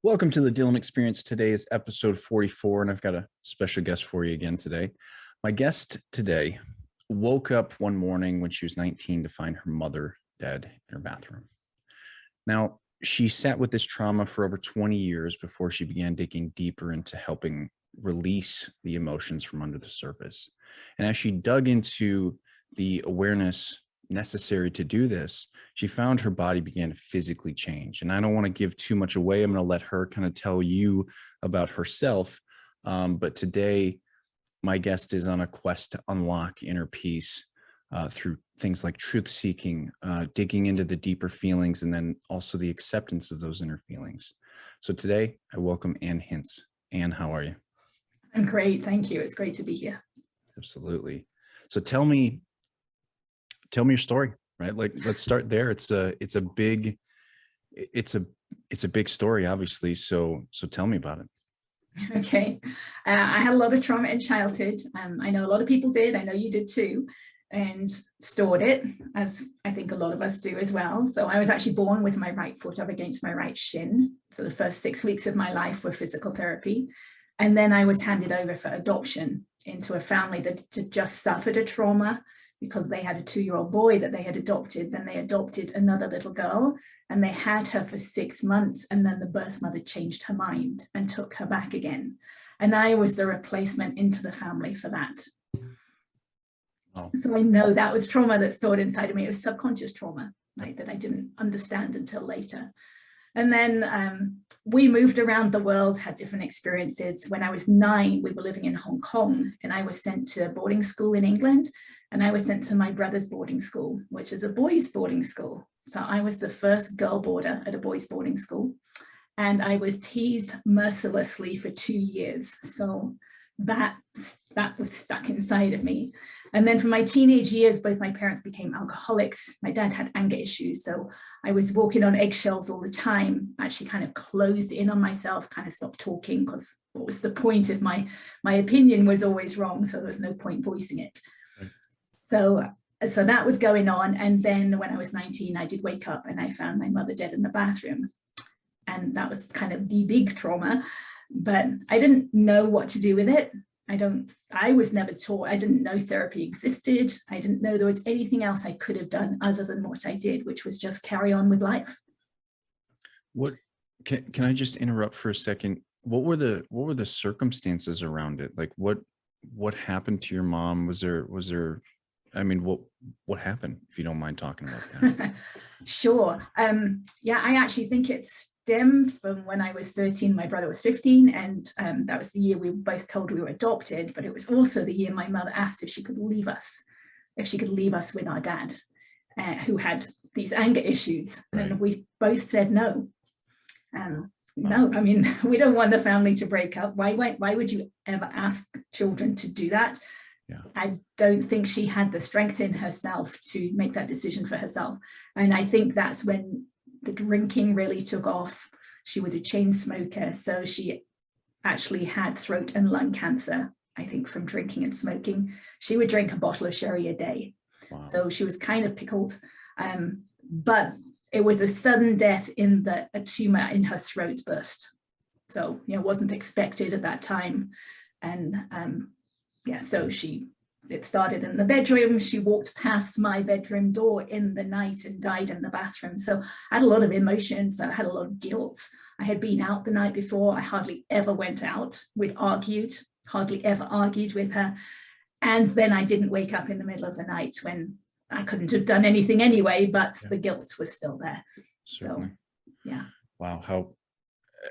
Welcome to the Dylan Experience. Today is episode 44, and I've got a special guest for you again today. My guest today woke up one morning when she was 19 to find her mother dead in her bathroom. Now, she sat with this trauma for over 20 years before she began digging deeper into helping release the emotions from under the surface. And as she dug into the awareness necessary to do this, she found her body began to physically change. And I don't want to give too much away. I'm going to let her kind of tell you about herself. But today, my guest is on a quest to unlock inner peace through things like truth seeking, digging into the deeper feelings, and then also the acceptance of those inner feelings. So today, I welcome Ann Hince. Ann, how are you? I'm great. Thank you. It's great to be here. Absolutely. So tell me your story, right? Like, let's start there. It's a big story, obviously. So tell me about it. Okay. I had a lot of trauma in childhood. I know a lot of people did. I know you did too, and stored it, as I think a lot of us do as well. So I was actually born with my right foot up against my right shin. So the first 6 weeks of my life were physical therapy. And then I was handed over for adoption into a family that had just suffered a trauma because they had a 2-year-old boy that they had adopted. Then they adopted another little girl, and they had her for 6 months. And then the birth mother changed her mind and took her back again. And I was the replacement into the family for that. Oh. So I know that was trauma that stored inside of me. It was subconscious trauma, right, that I didn't understand until later. And then we moved around the world, had different experiences. When I was 9, we were living in Hong Kong, and I was sent to boarding school in England, and I was sent to my brother's boarding school, which is a boys' boarding school. So I was the first girl boarder at a boys' boarding school, and I was teased mercilessly for 2 years. So that was stuck inside of me. And then for my teenage years, both my parents became alcoholics. My dad had anger issues. So I was walking on eggshells all the time, actually kind of closed in on myself, kind of stopped talking, because what was the point if my opinion was always wrong? So there was no point voicing it. Right. So that was going on. And then when I was 19, I did wake up and I found my mother dead in the bathroom. And that was kind of the big trauma. But I didn't know what to do with it. I was never taught. I didn't know therapy existed. I didn't know there was anything else I could have done other than what I did, which was just carry on with life. What can I just interrupt for a second? What were the circumstances around it? Like what happened to your mom? Was there I mean, what happened, if you don't mind talking about that? Sure. Yeah, I actually think it stemmed from when I was 13, my brother was 15, and that was the year we were both told we were adopted, but it was also the year my mother asked if she could leave us with our dad, who had these anger issues. Right. And we both said no. No, I mean, we don't want the family to break up. Why would you ever ask children to do that? Yeah. I don't think she had the strength in herself to make that decision for herself. And I think that's when the drinking really took off. She was a chain smoker, so she actually had throat and lung cancer, I think, from drinking and smoking. She would drink a bottle of sherry a day. Wow. So she was kind of pickled. But it was a sudden death in a tumor in her throat burst. So, it wasn't expected at that time. And yeah, so it started in the bedroom. She walked past my bedroom door in the night and died in the bathroom. So I had a lot of emotions. I had a lot of guilt. I had been out the night before. I hardly ever went out. We'd hardly ever argued with her. And then I didn't wake up in the middle of the night when I couldn't have done anything anyway, but yeah, the guilt was still there. Certainly. So, yeah. Wow.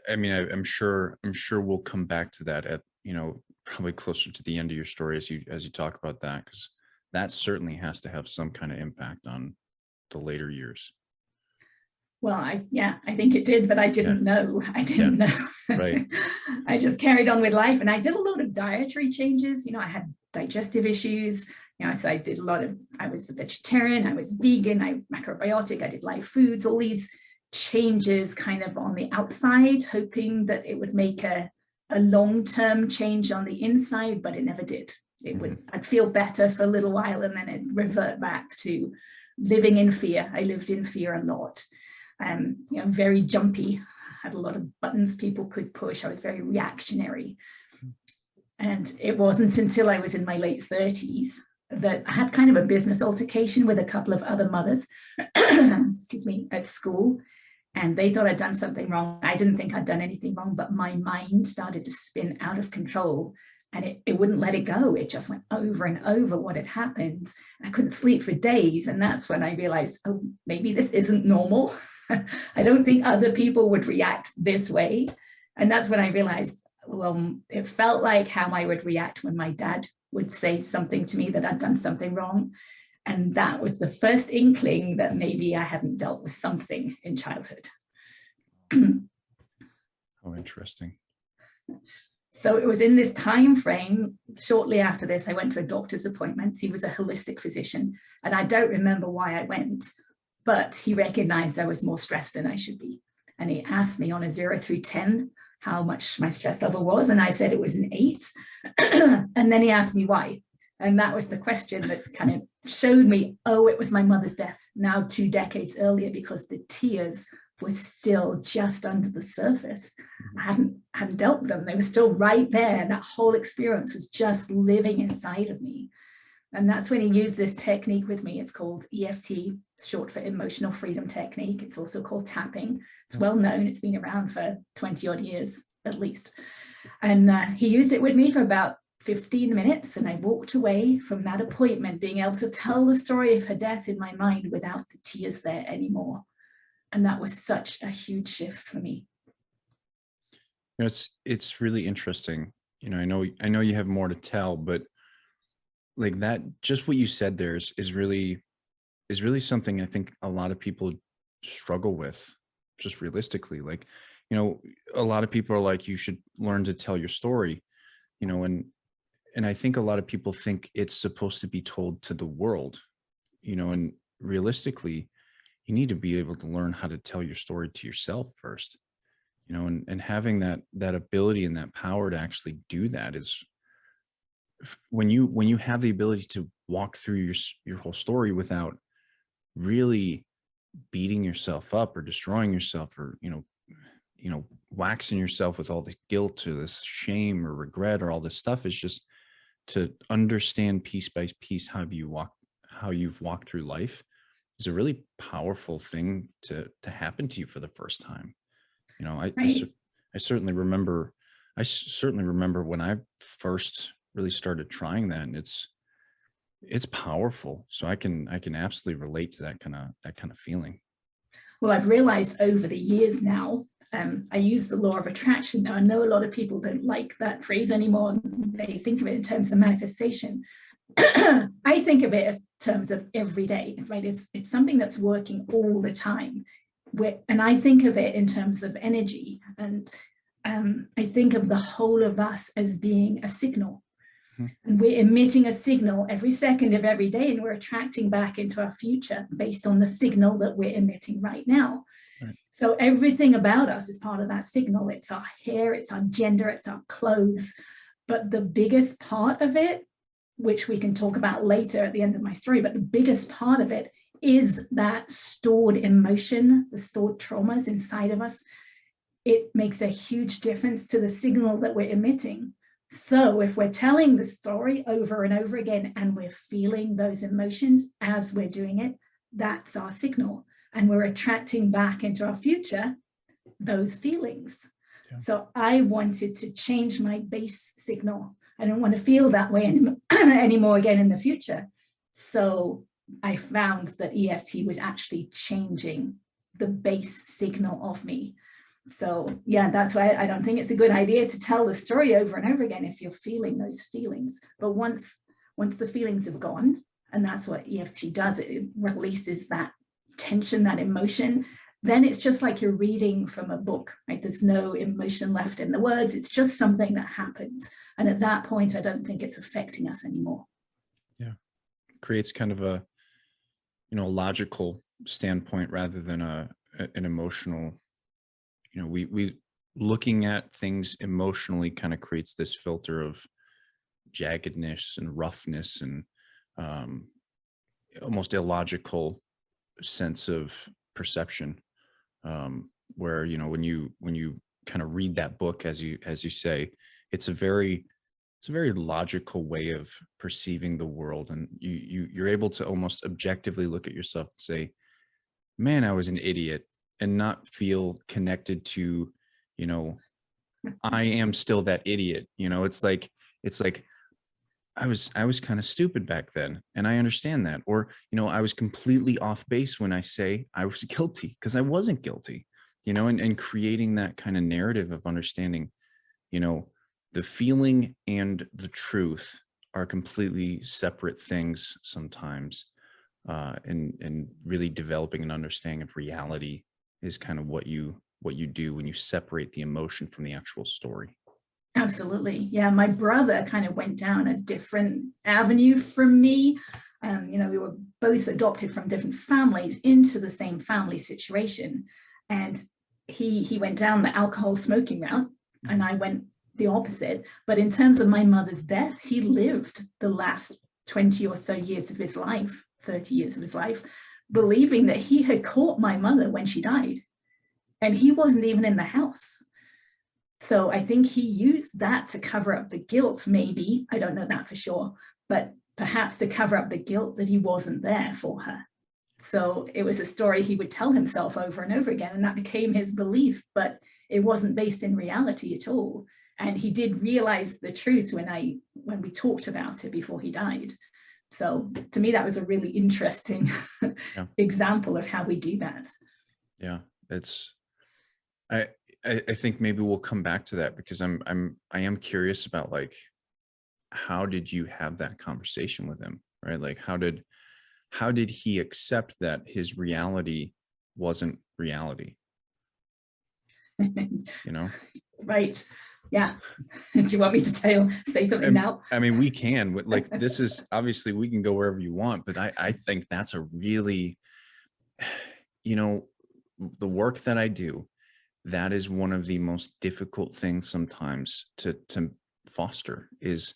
I'm sure we'll come back to that at, probably closer to the end of your story as you talk about that, because that certainly has to have some kind of impact on the later years. Well, I think it did, but I didn't know. I didn't know. Right. I just carried on with life, and I did a lot of dietary changes. I had digestive issues. So I was a vegetarian, I was vegan, I was macrobiotic, I did live foods, all these changes kind of on the outside, hoping that it would make a long-term change on the inside, but it never did. I'd feel better for a little while, and then it'd revert back to living in fear. I lived in fear a lot. Very jumpy. had a lot of buttons people could push. I was very reactionary. And it wasn't until I was in my late 30s that I had kind of a business altercation with a couple of other mothers, excuse me, at school. And they thought I'd done something wrong. I didn't think I'd done anything wrong, but my mind started to spin out of control, and it wouldn't let it go. It just went over and over what had happened. I couldn't sleep for days. And that's when I realized, oh, maybe this isn't normal. I don't think other people would react this way. And that's when I realized, well, it felt like how I would react when my dad would say something to me that I'd done something wrong. And that was the first inkling that maybe I hadn't dealt with something in childhood. Oh, interesting. So it was in this time frame, shortly after this, I went to a doctor's appointment. He was a holistic physician, and I don't remember why I went, but he recognized I was more stressed than I should be. And he asked me on a 0 through 10 how much my stress level was, and I said it was an 8. And then he asked me why. And that was the question that kind of showed me, oh, it was my mother's death now 2 decades earlier, because the tears were still just under the surface. I hadn't dealt with them. They were still right there. That whole experience was just living inside of me. And that's when he used this technique with me. It's called EFT, it's short for emotional freedom technique. It's also called tapping. It's well known. It's been around for 20 odd years, at least. And he used it with me for about 15 minutes. And I walked away from that appointment being able to tell the story of her death in my mind without the tears there anymore. And that was such a huge shift for me. You know, it's really interesting. You know, I know you have more to tell, but like that, just what you said there is really something I think a lot of people struggle with, just realistically. Like, you know, a lot of people are like, you should learn to tell your story, you know, and I think a lot of people think it's supposed to be told to the world, you know, and realistically, you need to be able to learn how to tell your story to yourself first, you know, and having that ability and that power to actually do that is when you have the ability to walk through your whole story without really beating yourself up or destroying yourself, or, you know, waxing yourself with all this guilt or this shame or regret or all this stuff, is just to understand piece by piece how you've walked through life is a really powerful thing to happen to you for the first time. You know, I certainly remember when I first really started trying that, and it's powerful. So I can absolutely relate to that kind of feeling. Well, I've realized over the years now, I use the law of attraction. Now, I know a lot of people don't like that phrase anymore. They think of it in terms of manifestation. I think of it in terms of every day, right? It's something that's working all the time. And I think of it in terms of energy. And I think of the whole of us as being a signal. And we're emitting a signal every second of every day, and we're attracting back into our future based on the signal that we're emitting right now. Right. So everything about us is part of that signal. It's our hair, it's our gender, it's our clothes. But the biggest part of it, which we can talk about later at the end of my story, but the biggest part of it is that stored emotion, the stored traumas inside of us. It makes a huge difference to the signal that we're emitting. So if we're telling the story over and over again and we're feeling those emotions as we're doing it, that's our signal. And we're attracting back into our future those feelings. Yeah. So I wanted to change my base signal. I don't want to feel that way anymore again in the future. So I found that EFT was actually changing the base signal of me. So yeah, that's why I don't think it's a good idea to tell the story over and over again if you're feeling those feelings. But once the feelings have gone, and that's what EFT does, it releases that tension, that emotion, then it's just like you're reading from a book, right? There's no emotion left in the words. It's just something that happens. And at that point, I don't think it's affecting us anymore. Yeah. It creates kind of a, you know, logical standpoint rather than an emotional. You know, we looking at things emotionally kind of creates this filter of jaggedness and roughness and almost illogical sense of perception. where, you know, when you kind of read that book, as you say, it's a very logical way of perceiving the world, and you're able to almost objectively look at yourself and say, man, I was an idiot, and not feel connected to, you know, I am still that idiot. You know, it's like I was kind of stupid back then, and I understand that. Or, you know, I was completely off base when I say I was guilty, because I wasn't guilty, you know, and creating that kind of narrative of understanding, you know, the feeling and the truth are completely separate things sometimes. And really developing an understanding of reality is kind of what you do when you separate the emotion from the actual story. Absolutely. Yeah, my brother kind of went down a different avenue from me. You know, we were both adopted from different families into the same family situation. And he went down the alcohol smoking route, and I went the opposite. But in terms of my mother's death, he lived the last 20 or so years of his life, 30 years of his life, believing that he had caught my mother when she died. And he wasn't even in the house. So I think he used that to cover up the guilt, maybe. I don't know that for sure, but perhaps to cover up the guilt that he wasn't there for her. So it was a story he would tell himself over and over again, and that became his belief, but it wasn't based in reality at all. And he did realize the truth when we talked about it before he died. So to me, that was a really interesting Yeah. example of how we do that. Yeah. It's, I think maybe we'll come back to that, because I am curious about, like, how did you have that conversation with him, right? Like, how did he accept that his reality wasn't reality? You know? Right. Yeah. Do you want me to say something now? I mean, we can, like, this is obviously, we can go wherever you want, but I think that's a really, you know, the work that I do, that is one of the most difficult things sometimes to foster, is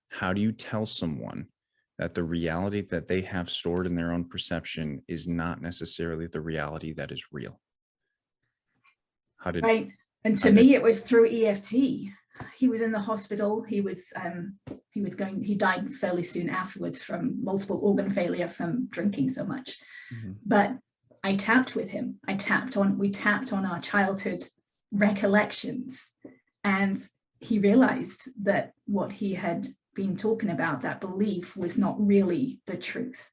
how do you tell someone that the reality that they have stored in their own perception is not necessarily the reality that is real? Right. And how to did me, it was through EFT. He was in the hospital. He died fairly soon afterwards from multiple organ failure from drinking so much. Mhm. But I tapped with him. We tapped on our childhood recollections, and he realized that what he had been talking about, that belief, was not really the truth.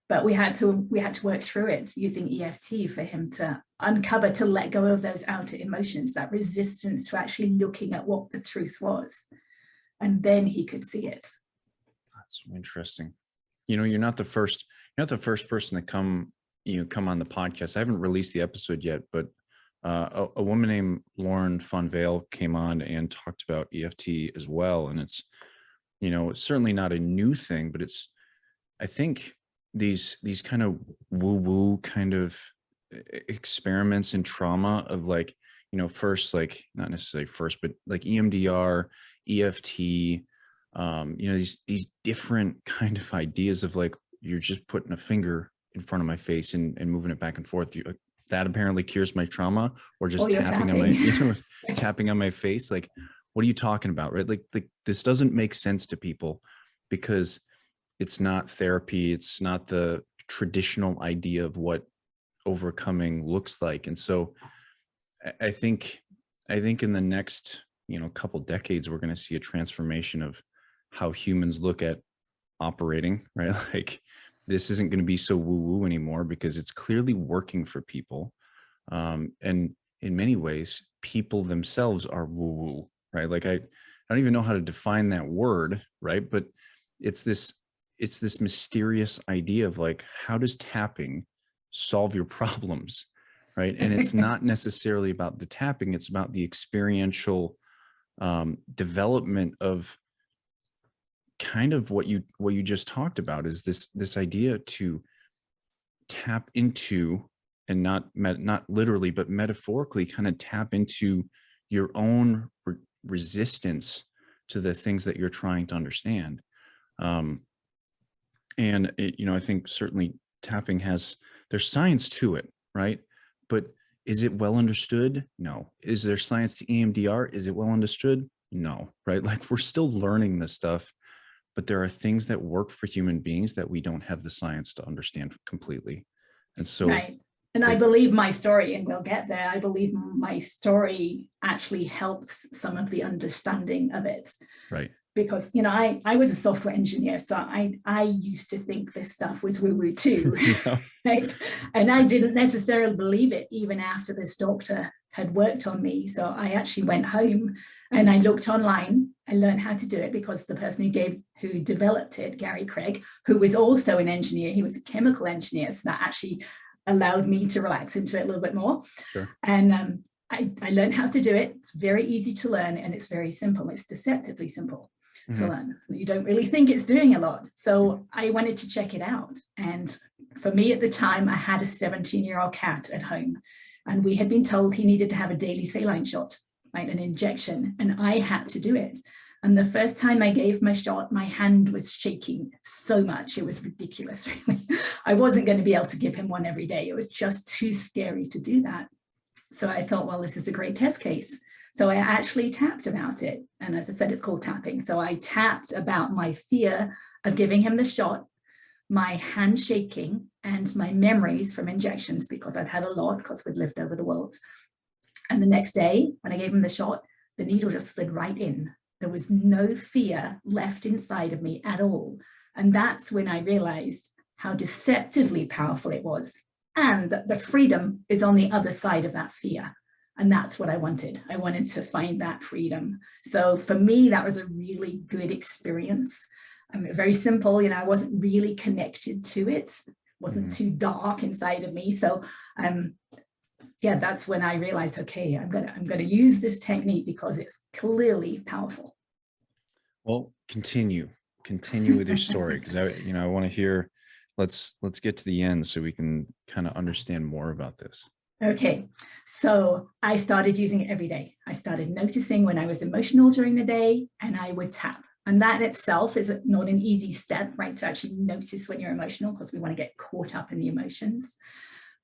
But we had to work through it using EFT for him to uncover, to let go of those outer emotions, that resistance to actually looking at what the truth was. And then he could see it. That's interesting. You know, you're not the first person to come on the podcast. I haven't released the episode yet, but a woman named Lauren Fonvale came on and talked about EFT as well. And it's, you know, it's certainly not a new thing, but it's, I think these kind of woo-woo kind of experiments in trauma of, like, you know, first, like, not necessarily first, but like EMDR, EFT, you know, these different kind of ideas of, like, you're just putting a finger in front of my face and moving it back and forth. That apparently cures my trauma, or just tapping on my, you know, tapping on my face. Like, what are you talking about? Right? Like this doesn't make sense to people, because it's not therapy. It's not the traditional idea of what overcoming looks like. And so I think in the next, you know, couple decades, we're going to see a transformation of how humans look at operating, right? Like, this isn't going to be so woo woo anymore, because it's clearly working for people. And in many ways, people themselves are woo woo, right? Like, I don't even know how to define that word, right? But it's this mysterious idea of, like, how does tapping solve your problems, right? And it's not necessarily about the tapping, it's about the experiential development of kind of what you just talked about, is this idea to tap into, and not literally but metaphorically, kind of tap into your own resistance to the things that you're trying to understand. And it, you know, I think certainly tapping there's science to it, right? But Is it well understood? No. Is there science to EMDR? Is it well understood? No, right? Like we're still learning this stuff, but there are things that work for human beings that we don't have the science to understand completely. And so, right. And I believe my story, and we'll get there, I believe my story actually helps some of the understanding of it. right. Because, you know, I was a software engineer, so I used to think this stuff was woo-woo too, Yeah. right? And I didn't necessarily believe it even after this doctor had worked on me. So I actually went home and I looked online. I learned how to do it because the person who developed it, Gary Craig, who was also an engineer, he was a chemical engineer, so that actually allowed me to relax into it a little bit more. Sure. And I learned how to do it. It's very easy to learn and it's very simple. It's deceptively simple to learn. You don't really think it's doing a lot. So I wanted to check it out. And for me at the time, I had a 17-year-old cat at home, and we had been told he needed to have a daily saline shot, right, an injection, and I had to do it. And the first time I gave my shot, my hand was shaking so much. It was ridiculous, really. I wasn't going to be able to give him one every day. It was just too scary to do that. So I thought, well, this is a great test case. So I actually tapped about it. And as I said, it's called tapping. So I tapped about my fear of giving him the shot, my hand shaking, and my memories from injections, because I'd had a lot because we'd lived over the world. And the next day, when I gave him the shot, the needle just slid right in. There was no fear left inside of me at all. And that's when I realized how deceptively powerful it was. And that the freedom is on the other side of that fear. And that's what I wanted. I wanted to find that freedom. So for me, that was a really good experience. Very simple, you know, I wasn't really connected to it. It wasn't too dark inside of me. So yeah, that's when I realized, okay, I'm gonna use this technique because it's clearly powerful. Well, continue with your story, because I want to hear. Let's get to the end so we can kind of understand more about this. Okay, so I started using it every day. I started noticing when I was emotional during the day, and I would tap. And that in itself is not an easy step, right, to actually notice when you're emotional, because we want to get caught up in the emotions.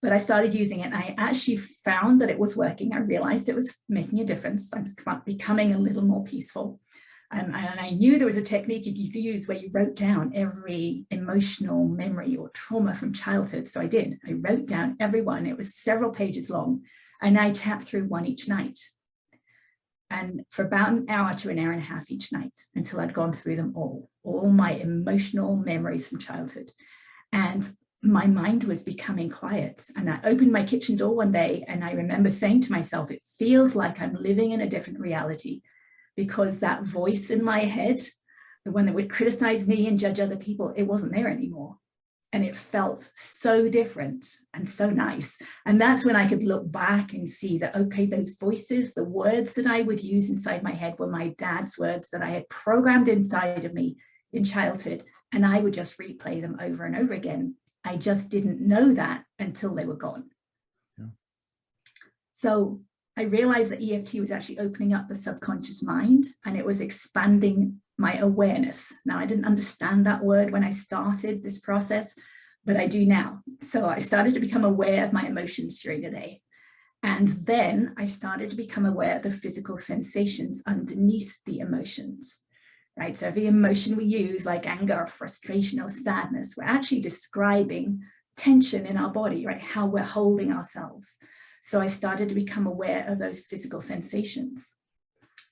But I started using it, and I actually found that it was working. I realized it was making a difference. I was becoming a little more peaceful. And I knew there was a technique you could use where you wrote down every emotional memory or trauma from childhood. So I did. I wrote down every one. It was several pages long, and I tapped through one each night. And for about an hour to an hour and a half each night until I'd gone through them all my emotional memories from childhood. And my mind was becoming quiet. And I opened my kitchen door one day, and I remember saying to myself, it feels like I'm living in a different reality, because that voice in my head, the one that would criticize me and judge other people, it wasn't there anymore. And it felt so different and so nice. And that's when I could look back and see that, okay, those voices, the words that I would use inside my head were my dad's words that I had programmed inside of me in childhood. And I would just replay them over and over again. I just didn't know that until they were gone. Yeah. So I realized that EFT was actually opening up the subconscious mind, and it was expanding my awareness. Now, I didn't understand that word when I started this process, but I do now. So I started to become aware of my emotions during the day. And then I started to become aware of the physical sensations underneath the emotions, right? So every emotion we use, like anger or frustration or sadness, we're actually describing tension in our body, right? How we're holding ourselves. So I started to become aware of those physical sensations.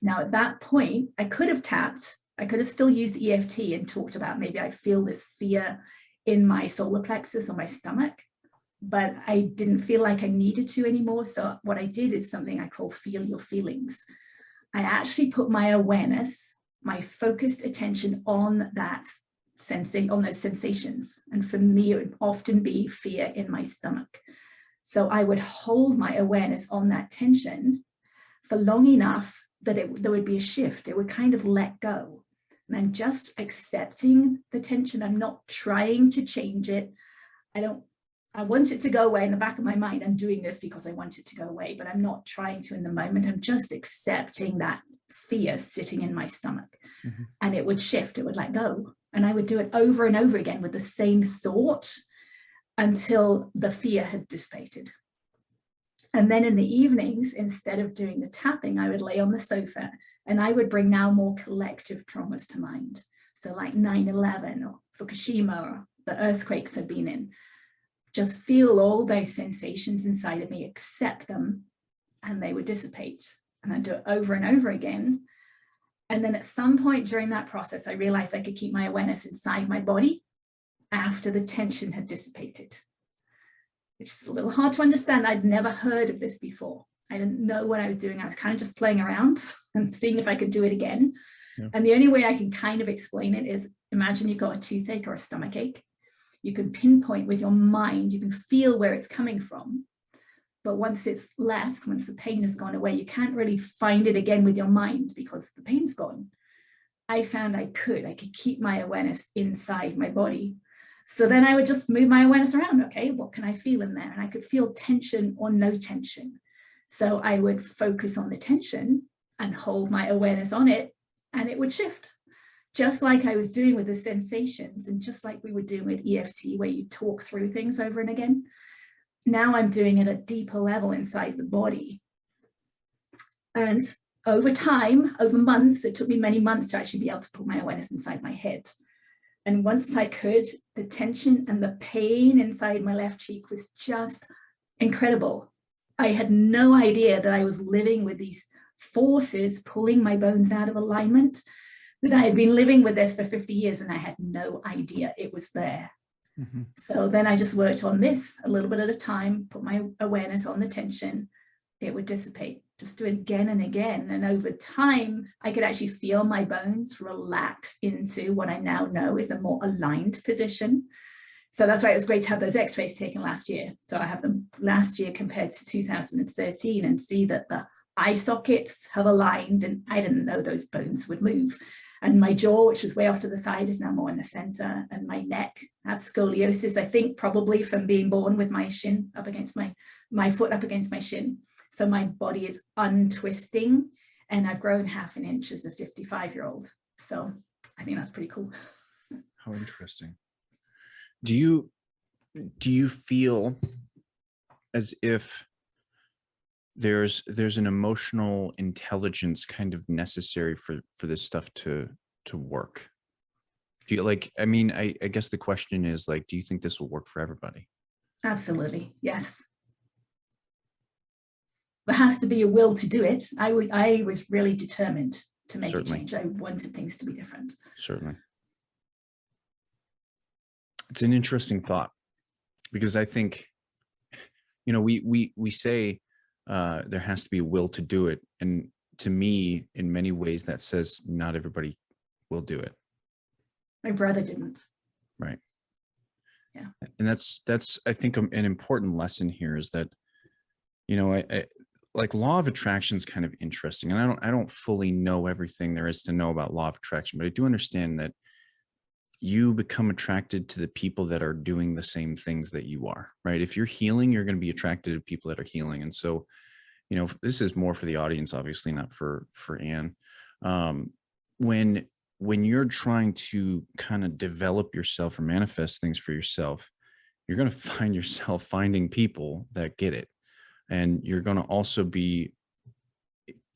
Now, at that point, I could have tapped, I could have still used EFT and talked about maybe I feel this fear in my solar plexus or my stomach, but I didn't feel like I needed to anymore. So what I did is something I call feel your feelings. I actually put my awareness, my focused attention on that on those sensations. And for me, it would often be fear in my stomach. So I would hold my awareness on that tension for long enough that there would be a shift. It would kind of let go. And I'm just accepting the tension. I'm not trying to change it. I want it to go away in the back of my mind. I'm doing this because I want it to go away, but I'm not trying to in the moment. I'm just accepting that fear sitting in my stomach. And it would shift, it would let go. And I would do it over and over again with the same thought until the fear had dissipated. And then in the evenings, instead of doing the tapping, I would lay on the sofa and I would bring now more collective traumas to mind. So like 9/11 or Fukushima or the earthquakes I've been in. Just feel all those sensations inside of me, accept them, and they would dissipate. And I'd do it over and over again. And then at some point during that process, I realized I could keep my awareness inside my body after the tension had dissipated, which is a little hard to understand. I'd never heard of this before. I didn't know what I was doing. I was kind of just playing around and seeing if I could do it again. Yeah. And the only way I can kind of explain it is, imagine you've got a toothache or a stomach ache. You can pinpoint with your mind, you can feel where it's coming from. But once it's left, once the pain has gone away, you can't really find it again with your mind because the pain's gone. I found I could keep my awareness inside my body. So then I would just move my awareness around. Okay, what can I feel in there? And I could feel tension or no tension. So I would focus on the tension and hold my awareness on it, and it would shift. Just like I was doing with the sensations, and just like we were doing with EFT, where you talk through things over and again. Now I'm doing it at a deeper level inside the body. And over time, over months, it took me many months to actually be able to put my awareness inside my head. And once I could, the tension and the pain inside my left cheek was just incredible. I had no idea that I was living with these forces pulling my bones out of alignment, that I had been living with this for 50 years and I had no idea it was there. Mm-hmm. So then I just worked on this a little bit at a time, put my awareness on the tension, it would dissipate. Just do it again and again. And over time, I could actually feel my bones relax into what I now know is a more aligned position. So that's why it was great to have those x-rays taken last year. So I have them last year compared to 2013 and see that the eye sockets have aligned, and I didn't know those bones would move. And my jaw, which was way off to the side, is now more in the center, and my neck, I have scoliosis, I think probably from being born with my shin up against my foot up against my shin. So my body is untwisting, and I've grown 1/2 inch as a 55-year-old. So I think that's pretty cool. How interesting. Do you feel as if there's an emotional intelligence kind of necessary for this stuff to work? Do you I guess the question is do you think this will work for everybody? Absolutely. Yes. There has to be a will to do it. I was really determined to make Certainly. a change. I wanted things to be different. Certainly. It's an interesting thought, because I think, we say there has to be a will to do it. And to me, in many ways, that says not everybody will do it. My brother didn't. Right. Yeah. And that's I think an important lesson here is that, I like law of attraction is kind of interesting. And I don't fully know everything there is to know about law of attraction, but I do understand that you become attracted to the people that are doing the same things that you are, right? If you're healing, you're going to be attracted to people that are healing. And so, this is more for the audience, obviously not for Ann. When you're trying to kind of develop yourself or manifest things for yourself, you're going to find yourself finding people that get it. And you're going to also be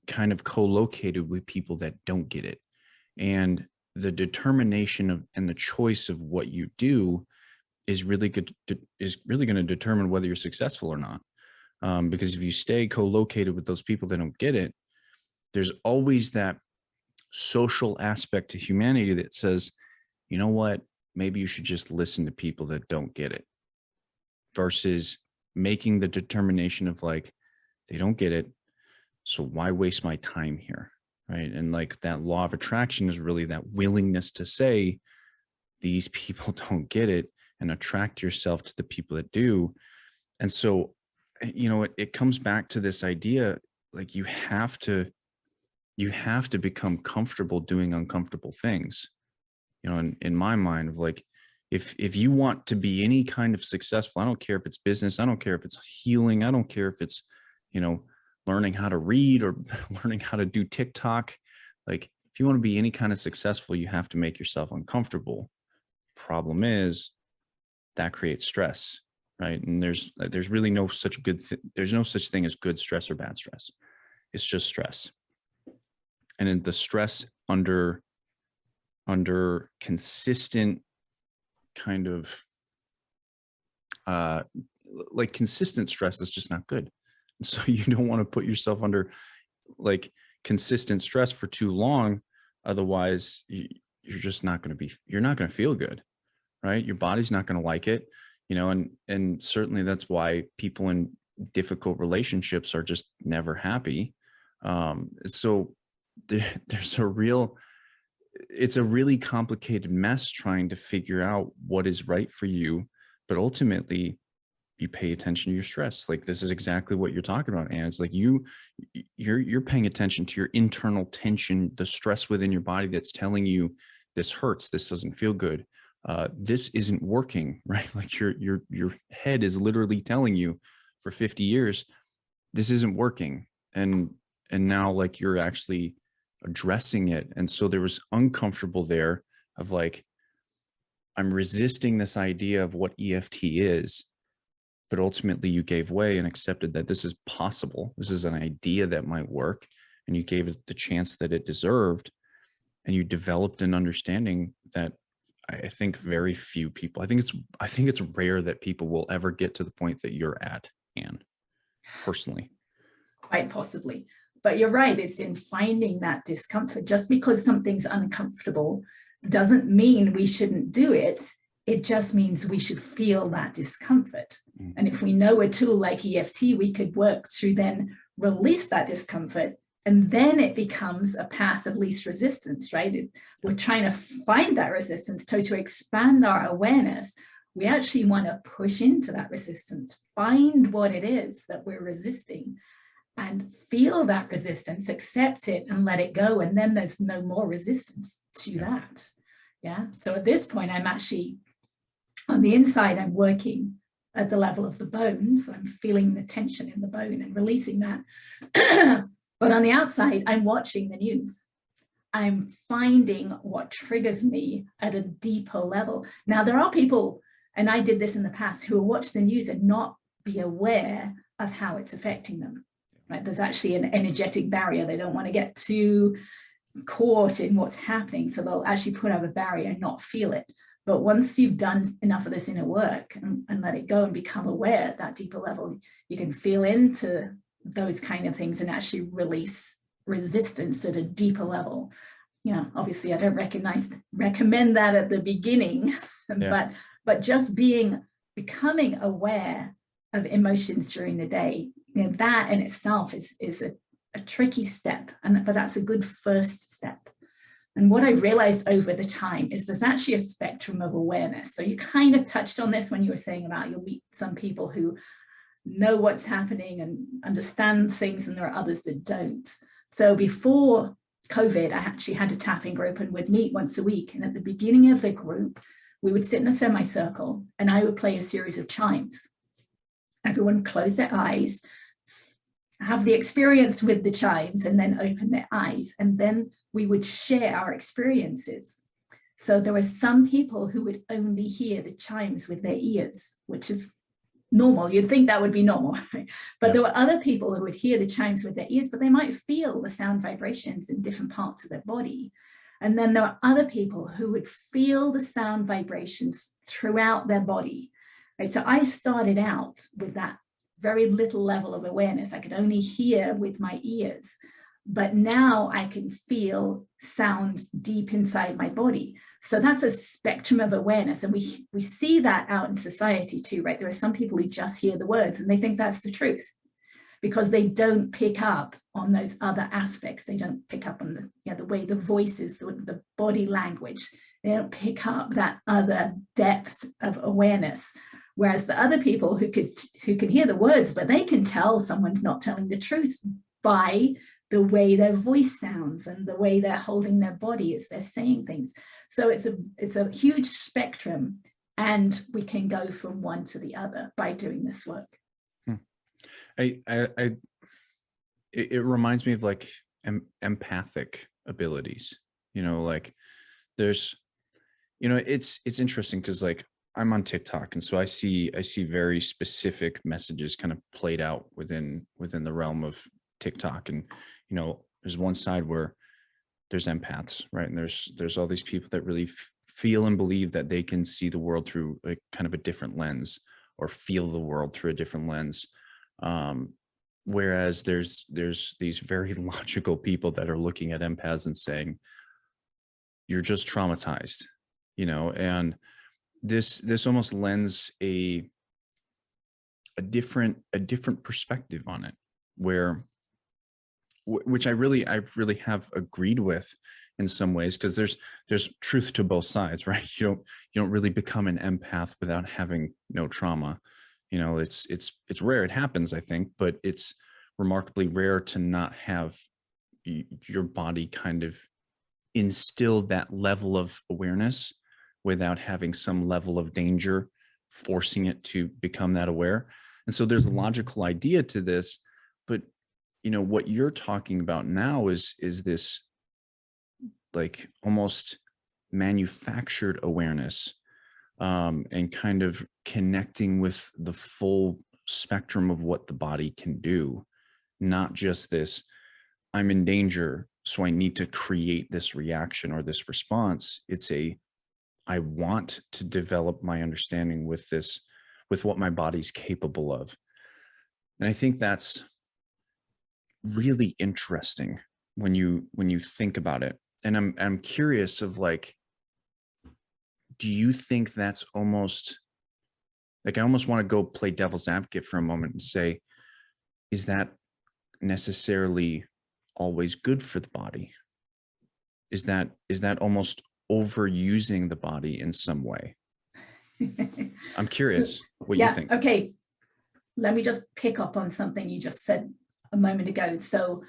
kind of co-located with people that don't get it. And the determination and the choice of what you do is really going to determine whether you're successful or not. Because if you stay co-located with those people that don't get it, there's always that social aspect to humanity that says, you know what, maybe you should just listen to people that don't get it, versus making the determination of they don't get it, so why waste my time here? Right. And that law of attraction is really that willingness to say, these people don't get it, and attract yourself to the people that do. And so, it comes back to this idea, you have to become comfortable doing uncomfortable things, in my mind of if you want to be any kind of successful, I don't care if it's business, I don't care if it's healing, I don't care if it's, learning how to read or learning how to do TikTok. If you want to be any kind of successful, you have to make yourself uncomfortable. Problem is that creates stress, right? And there's really no such there's no such thing as good stress or bad stress. It's just stress. And in the stress under consistent kind of like consistent stress is just not good. And so you don't want to put yourself under like consistent stress for too long. Otherwise you're just not going to you're not going to feel good, right? Your body's not going to like it, you know, and certainly that's why people in difficult relationships are just never happy. So there's it's a really complicated mess trying to figure out what is right for you, but ultimately you pay attention to your stress. Like this is exactly what you're talking about. And it's like you're paying attention to your internal tension, the stress within your body that's telling you this hurts, this doesn't feel good, this isn't working, right? Like your head is literally telling you for 50 years, this isn't working. And now like you're actually addressing it. And so there was uncomfortable there of like, I'm resisting this idea of what EFT is, but ultimately you gave way and accepted that this is possible. This is an idea that might work. And you gave it the chance that it deserved. And you developed an understanding that I think very few people, I think it's rare that people will ever get to the point that you're at, Anne, personally. Quite possibly. But you're right, it's in finding that discomfort. Just because something's uncomfortable doesn't mean we shouldn't do it. It just means we should feel that discomfort. Mm-hmm. And if we know a tool like EFT, we could work through then release that discomfort, and then it becomes a path of least resistance, right? We're trying to find that resistance. So to expand our awareness, we actually want to push into that resistance, find what it is that we're resisting, and feel that resistance, accept it and let it go. And then there's no more resistance to that. Yeah. So at this point, I'm actually on the inside, I'm working at the level of the bones. I'm feeling the tension in the bone and releasing that. But on the outside, I'm watching the news. I'm finding what triggers me at a deeper level. Now, there are people, and I did this in the past, who will watch the news and not be aware of how it's affecting them. Right? There's actually an energetic barrier. They don't want to get too caught in what's happening. So they'll actually put up a barrier and not feel it. But once you've done enough of this inner work and let it go and become aware at that deeper level, you can feel into those kind of things and actually release resistance at a deeper level. You know, obviously I don't recommend that at the beginning, but just becoming aware of emotions during the day, you know, that in itself is a tricky step, but that's a good first step. And what I've realized over the time is there's actually a spectrum of awareness. So you kind of touched on this when you were saying about you'll meet some people who know what's happening and understand things, and there are others that don't. So before COVID, I actually had a tapping group and would meet once a week. And at the beginning of the group, we would sit in a semicircle and I would play a series of chimes. Everyone would close their eyes, have the experience with the chimes, and then open their eyes. And then we would share our experiences. So there were some people who would only hear the chimes with their ears, which is normal. You'd think that would be normal, right? But there were other people who would hear the chimes with their ears, but they might feel the sound vibrations in different parts of their body. And then there were other people who would feel the sound vibrations throughout their body. Right? So I started out with that very little level of awareness. I could only hear with my ears, but now I can feel sound deep inside my body. So that's a spectrum of awareness. And we see that out in society too, right? There are some people who just hear the words and they think that's the truth because they don't pick up on those other aspects. They don't pick up on the way the voices, the body language. They don't pick up that other depth of awareness. Whereas the other people who can hear the words, but they can tell someone's not telling the truth by the way their voice sounds and the way they're holding their body as they're saying things. So it's a huge spectrum, and we can go from one to the other by doing this work. It reminds me of like empathic abilities, you know, like there's, you know, it's interesting because like I'm on TikTok, and so I see very specific messages kind of played out within the realm of TikTok. And there's one side where there's empaths, right? And there's all these people that really feel and believe that they can see the world through like kind of a different lens, or feel the world through a different lens. Whereas there's these very logical people that are looking at empaths and saying, you're just traumatized, and this almost lends a different perspective on it, where which I really have agreed with in some ways, because there's truth to both sides, right? You don't really become an empath without having no trauma. It's rare. It happens, I think, but it's remarkably rare to not have your body kind of instill that level of awareness without having some level of danger forcing it to become that aware. And so there's a logical idea to this, but what you're talking about now is this like almost manufactured awareness, and kind of connecting with the full spectrum of what the body can do, not just this, I'm in danger, so I need to create this reaction or this response. It's I want to develop my understanding with what my body's capable of. And I think that's really interesting when you think about it. And I'm curious of like, do you think that's almost like, I almost want to go play devil's advocate for a moment and say, is that necessarily always good for the body? Is that almost overusing the body in some way? I'm curious what you think. Okay. Let me just pick up on something you just said a moment ago. So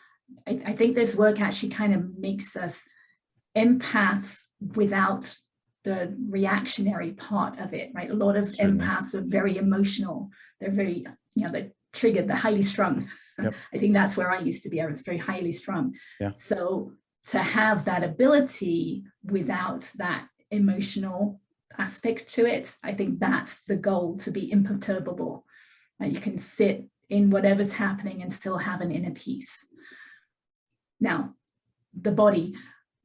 I think this work actually kind of makes us empaths without the reactionary part of it, right? A lot of Certainly. empaths are very emotional. They're very, they're triggered, they're highly strung. Yep. I think that's where I used to be. I was very highly strung. Yeah. So to have that ability without that emotional aspect to it, I think that's the goal, to be imperturbable. You can sit in whatever's happening and still have an inner peace. Now, the body,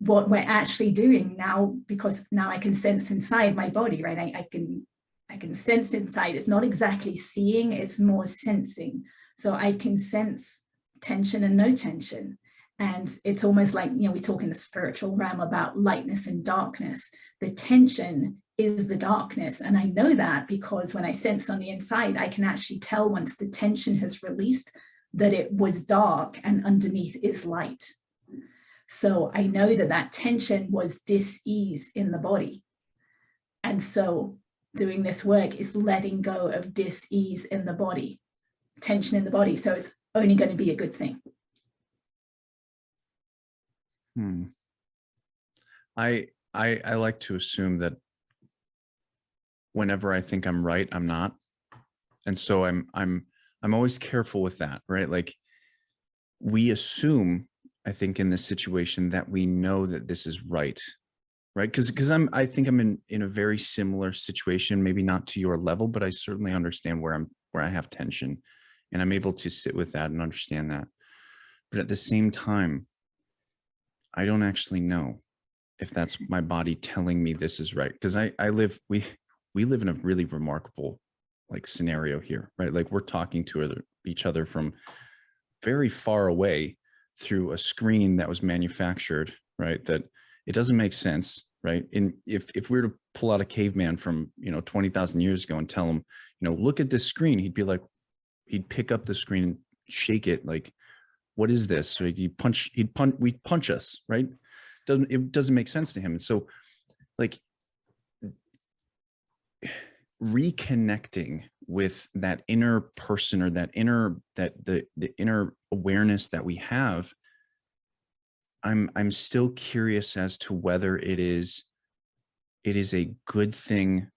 what we're actually doing now, because now I can sense inside my body, right? I can sense inside. It's not exactly seeing, it's more sensing. So I can sense tension and no tension. And it's almost like, we talk in the spiritual realm about lightness and darkness. The tension is the darkness. And I know that because when I sense on the inside, I can actually tell once the tension has released that it was dark and underneath is light. So I know that that tension was dis-ease in the body. And so doing this work is letting go of dis-ease in the body, tension in the body. So it's only going to be a good thing. I like to assume that whenever I think I'm right, I'm not. And so I'm always careful with that, right? Like, we assume, I think, in this situation that we know that this is right? Because I think I'm in a very similar situation, maybe not to your level, but I certainly understand where I have tension, and I'm able to sit with that and understand that. But at the same time, I don't actually know if that's my body telling me this is right. Because we live in a really remarkable like scenario here, right? Like, we're talking to each other from very far away through a screen that was manufactured, right? That it doesn't make sense, right? And if we were to pull out a caveman from 20,000 years ago and tell him, look at this screen, he'd be like, he'd pick up the screen and shake it like, what is this? So we'd punch us, right? It doesn't make sense to him. And so, like, reconnecting with that inner person, or that the inner awareness that we have, I'm still curious as to whether it is a good thing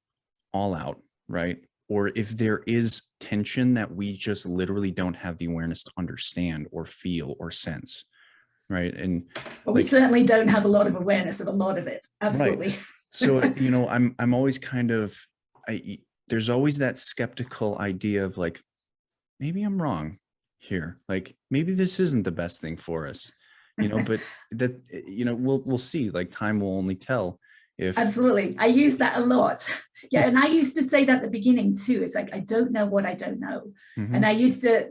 all out, right? Or if there is tension that we just literally don't have the awareness to understand or feel or sense, right? And but we certainly don't have a lot of awareness of a lot of it. Absolutely. Right. So I'm always kind of there's always that skeptical idea of like, maybe I'm wrong here. Like maybe this isn't the best thing for us, but that, we'll see. Like time will only tell if. Absolutely. I use that a lot. Yeah. And I used to say that at the beginning too. It's like, I don't know what I don't know. Mhm. And I used to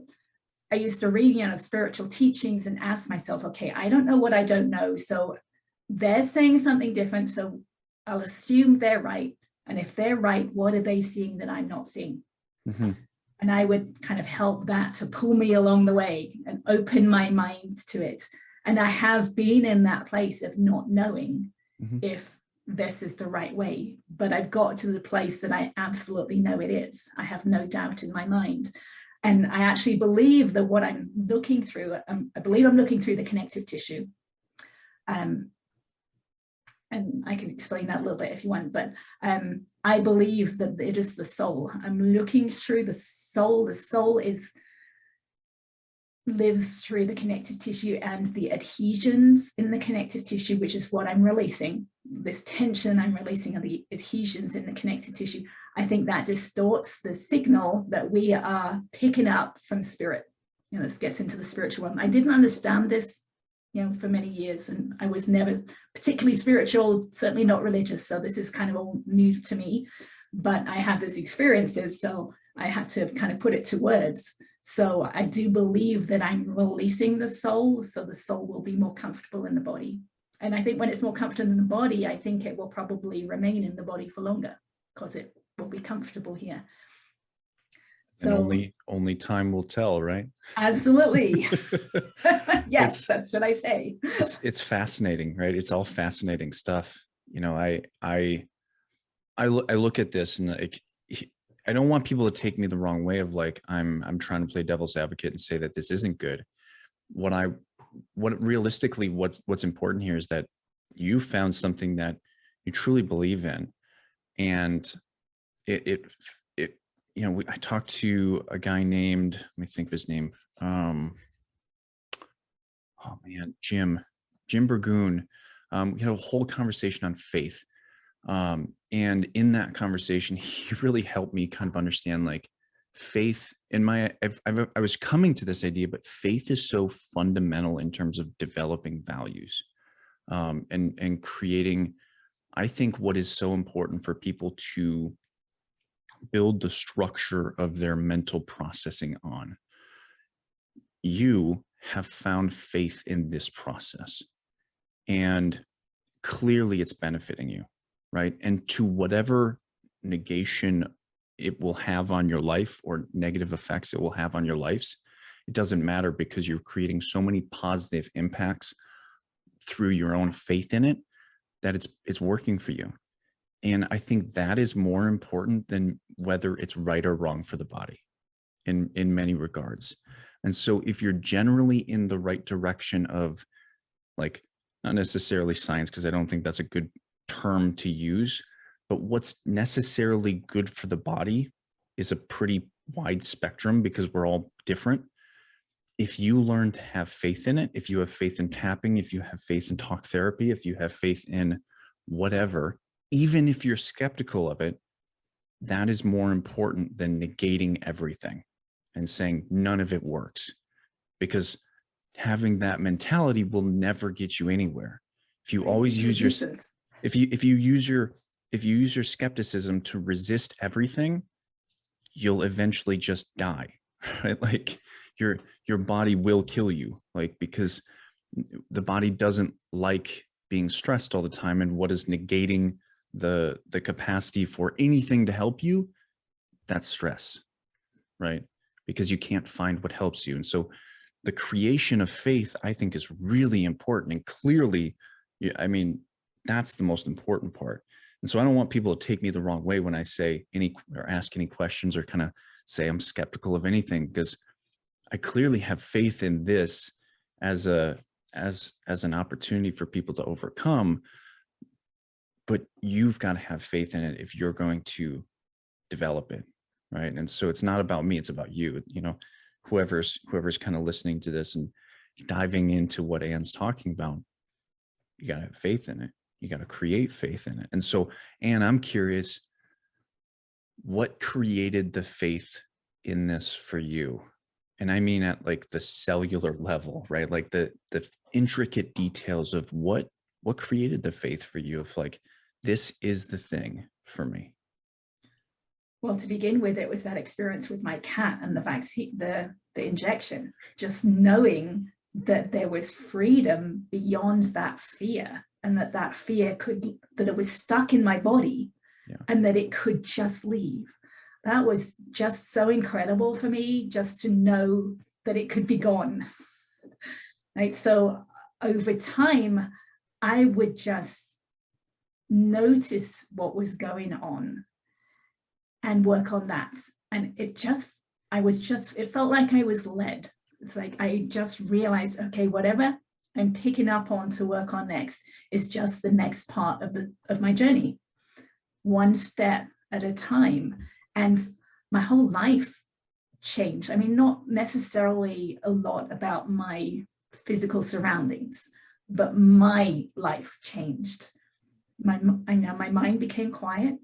read, spiritual teachings and ask myself, okay, I don't know what I don't know. So they're saying something different. So I'll assume they're right. And if they're right, what are they seeing that I'm not seeing? Mhm. And I would kind of help that to pull me along the way and open my mind to it. And I have been in that place of not knowing Mhm. if this is the right way, but I've got to the place that I absolutely know it is. I have no doubt in my mind. And I actually believe that what I'm looking through, I believe I'm looking through the connective tissue. And I can explain that a little bit if you want, but I believe that it is the soul. I'm looking through the soul. The soul lives through the connective tissue and the adhesions in the connective tissue, which is what I'm releasing. This tension I'm releasing of the adhesions in the connective tissue. I think that distorts the signal that we are picking up from spirit. This gets into the spiritual realm. I didn't understand this, for many years, and I was never particularly spiritual, certainly not religious. So this is kind of all new to me, but I have these experiences. So I had to kind of put it to words. So I do believe that I'm releasing the soul, so the soul will be more comfortable in the body. And I think when it's more comfortable in the body, I think it will probably remain in the body for longer because it will be comfortable here. And So only time will tell, right? Absolutely. Yes, that's what I say. It's fascinating, right? It's all fascinating stuff. I look at this and I don't want people to take me the wrong way of like I'm trying to play devil's advocate and say that this isn't good. What realistically what's important here is that you found something that you truly believe in, and I talked to a guy named, let me think of his name. Oh man, Jim Burgoon. We had a whole conversation on faith. And in that conversation, he really helped me kind of understand like faith in I was coming to this idea, but faith is so fundamental in terms of developing values, and creating, I think what is so important for people to build the structure of their mental processing on. You have found faith in this process, and clearly it's benefiting you, right? And to whatever negation it will have on your life or negative effects it will have on your lives, it doesn't matter, because you're creating so many positive impacts through your own faith in it that it's working for you. And I think that is more important than whether it's right or wrong for the body in many regards. And so if you're generally in the right direction of, like, not necessarily science, because I don't think that's a good term to use, but what's necessarily good for the body is a pretty wide spectrum because we're all different. If you learn to have faith in it, if you have faith in tapping, if you have faith in talk therapy, if you have faith in whatever, even if you're skeptical of it, that is more important than negating everything and saying none of it works, because having that mentality will never get you anywhere. If you always use resistance. if you use your skepticism to resist everything, you'll eventually just die, right? Like your body will kill you, like, because the body doesn't like being stressed all the time, and what is negating the capacity for anything to help you, that's stress, right? Because you can't find what helps you. And so the creation of faith, I think, is really important. And clearly, I mean, that's the most important part. And so I don't want people to take me the wrong way when I say any or ask any questions or kind of say I'm skeptical of anything, because I clearly have faith in this as an opportunity for people to overcome. But you've got to have faith in it if you're going to develop it, right? And so it's not about me, it's about you. Whoever's kind of listening to this and diving into what Ann's talking about, you got to have faith in it. You got to create faith in it. And so, Ann, I'm curious, what created the faith in this for you? And I mean at like the cellular level, right? Like the intricate details of what created the faith for you of like, this is the thing for me. Well, to begin with, it was that experience with my cat and the vaccine, the injection, just knowing that there was freedom beyond that fear, and that fear that it was stuck in my body, Yeah. and that it could just leave. That was just so incredible for me, just to know that it could be gone. Right. So over time, I would just notice what was going on and work on that. And it felt like I was led. It's like I just realized, okay, whatever I'm picking up on to work on next is just the next part of my journey, one step at a time. And my whole life changed. I mean, not necessarily a lot about my physical surroundings, but my life changed. I know my mind became quiet.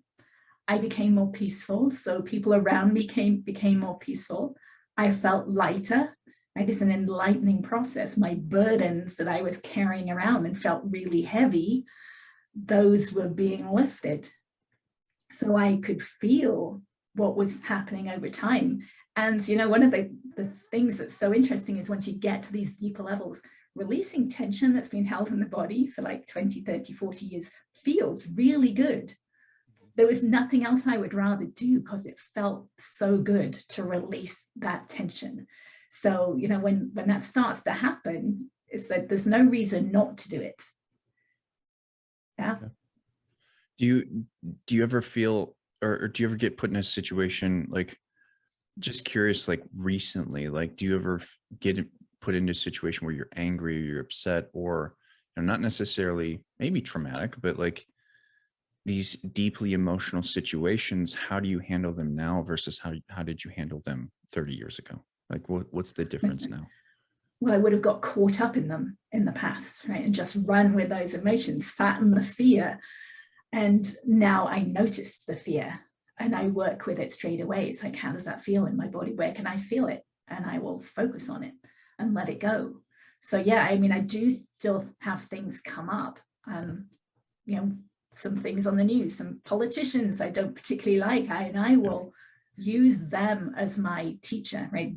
I became more peaceful. So people around me became more peaceful. I felt lighter. Right? It's an enlightening process. My burdens that I was carrying around and felt really heavy, those were being lifted. So I could feel what was happening over time. And, you know, one of the things that's so interesting is once you get to these deeper levels, releasing tension that's been held in the body for like 20, 30, 40 years feels really good. There was nothing else I would rather do because it felt so good to release that tension. So, you know, when that starts to happen, it's like there's no reason not to do it. Yeah. Do you ever feel, or do you ever get put in a situation, like, just curious, like recently, like, do you ever get put into a situation where you're angry or you're upset, or, you know, not necessarily maybe traumatic, but like these deeply emotional situations, how do you handle them now versus how did you handle them 30 years ago? Like what's the difference now? Well, I would have got caught up in them in the past, right? And just run with those emotions, sat in the fear. And now I notice the fear and I work with it straight away. It's like, how does that feel in my body? Where can I feel it? And I will focus on it and let it go. So yeah, I mean, I do still have things come up. You know, some things on the news, some politicians I don't particularly like, and I will use them as my teacher, right?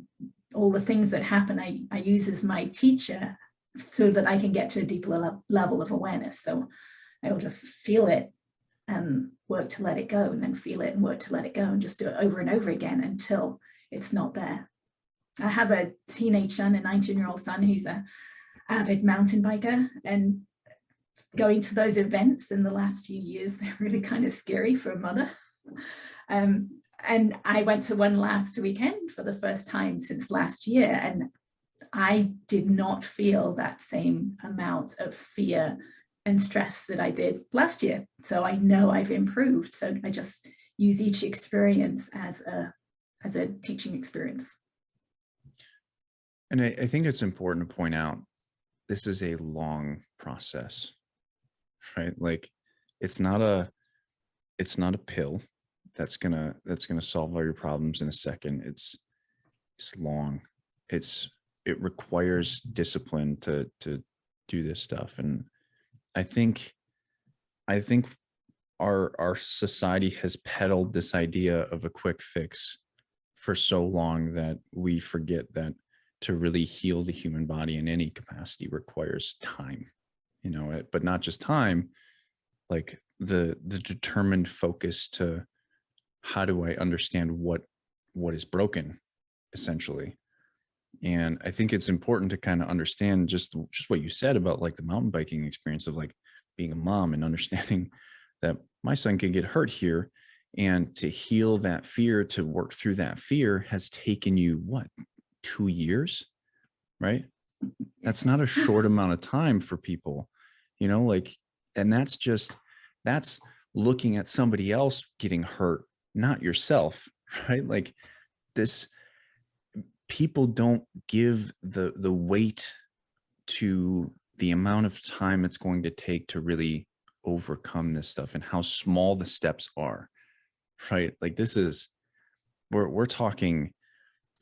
All the things that happen, I use as my teacher so that I can get to a deeper level of awareness. So I will just feel it and work to let it go, and then feel it and work to let it go, and just do it over and over again until it's not there. I have a teenage son, a 19-year-old son, who's an avid mountain biker, and going to those events in the last few years, they're really kind of scary for a mother. And I went to one last weekend for the first time since last year, and I did not feel that same amount of fear and stress that I did last year. So I know I've improved. So I just use each experience as a teaching experience. And I think it's important to point out, this is a long process, right? Like it's not a pill that's gonna solve all your problems in a second. It's long. It requires discipline to do this stuff. And I think our society has peddled this idea of a quick fix for so long that we forget that to really heal the human body in any capacity requires time, you know, but not just time, like the determined focus to, how do I understand what is broken, essentially. And I think it's important to kind of understand just what you said about like the mountain biking experience of like being a mom and understanding that my son could get hurt here, and to heal that fear, to work through that fear has taken you what, 2 years, right? That's not a short amount of time for people, you know, like, and that's looking at somebody else getting hurt, not yourself, right? Like this, people don't give the weight to the amount of time it's going to take to really overcome this stuff and how small the steps are, right? Like this is, we're talking,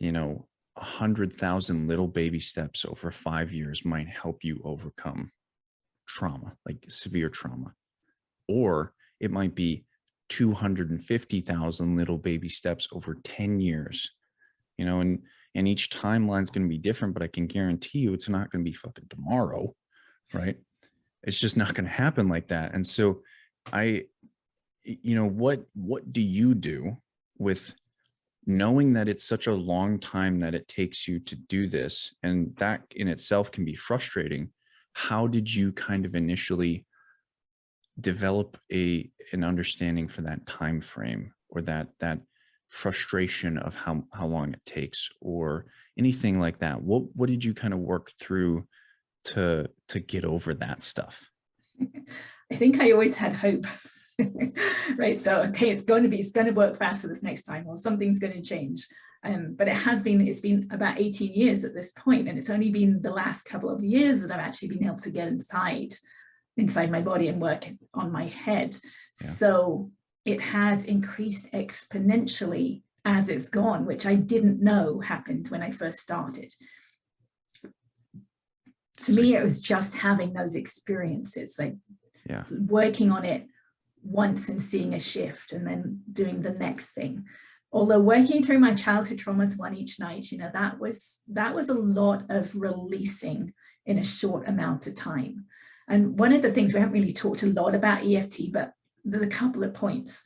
100,000 little baby steps over 5 years might help you overcome trauma, like severe trauma. Or it might be 250,000 little baby steps over 10 years, and each timeline is going to be different, but I can guarantee you it's not going to be fucking tomorrow, right? It's just not going to happen like that. And so what do you do with knowing that it's such a long time that it takes you to do this, and that in itself can be frustrating? How did you kind of initially develop an understanding for that time frame, or that frustration of how long it takes, or anything like that? What did you kind of work through to get over that stuff? I think I always had hope. Right, so okay, it's going to work faster this next time, or something's going to change. But it's been about 18 years at this point, and it's only been the last couple of years that I've actually been able to get inside my body and work on my head. Yeah. So it has increased exponentially as it's gone, which I didn't know happened when I first started. To me, it was just having those experiences, like working on it once and seeing a shift, and then doing the next thing. Although working through my childhood traumas one each night, that was a lot of releasing in a short amount of time. And one of the things, we haven't really talked a lot about EFT, but there's a couple of points.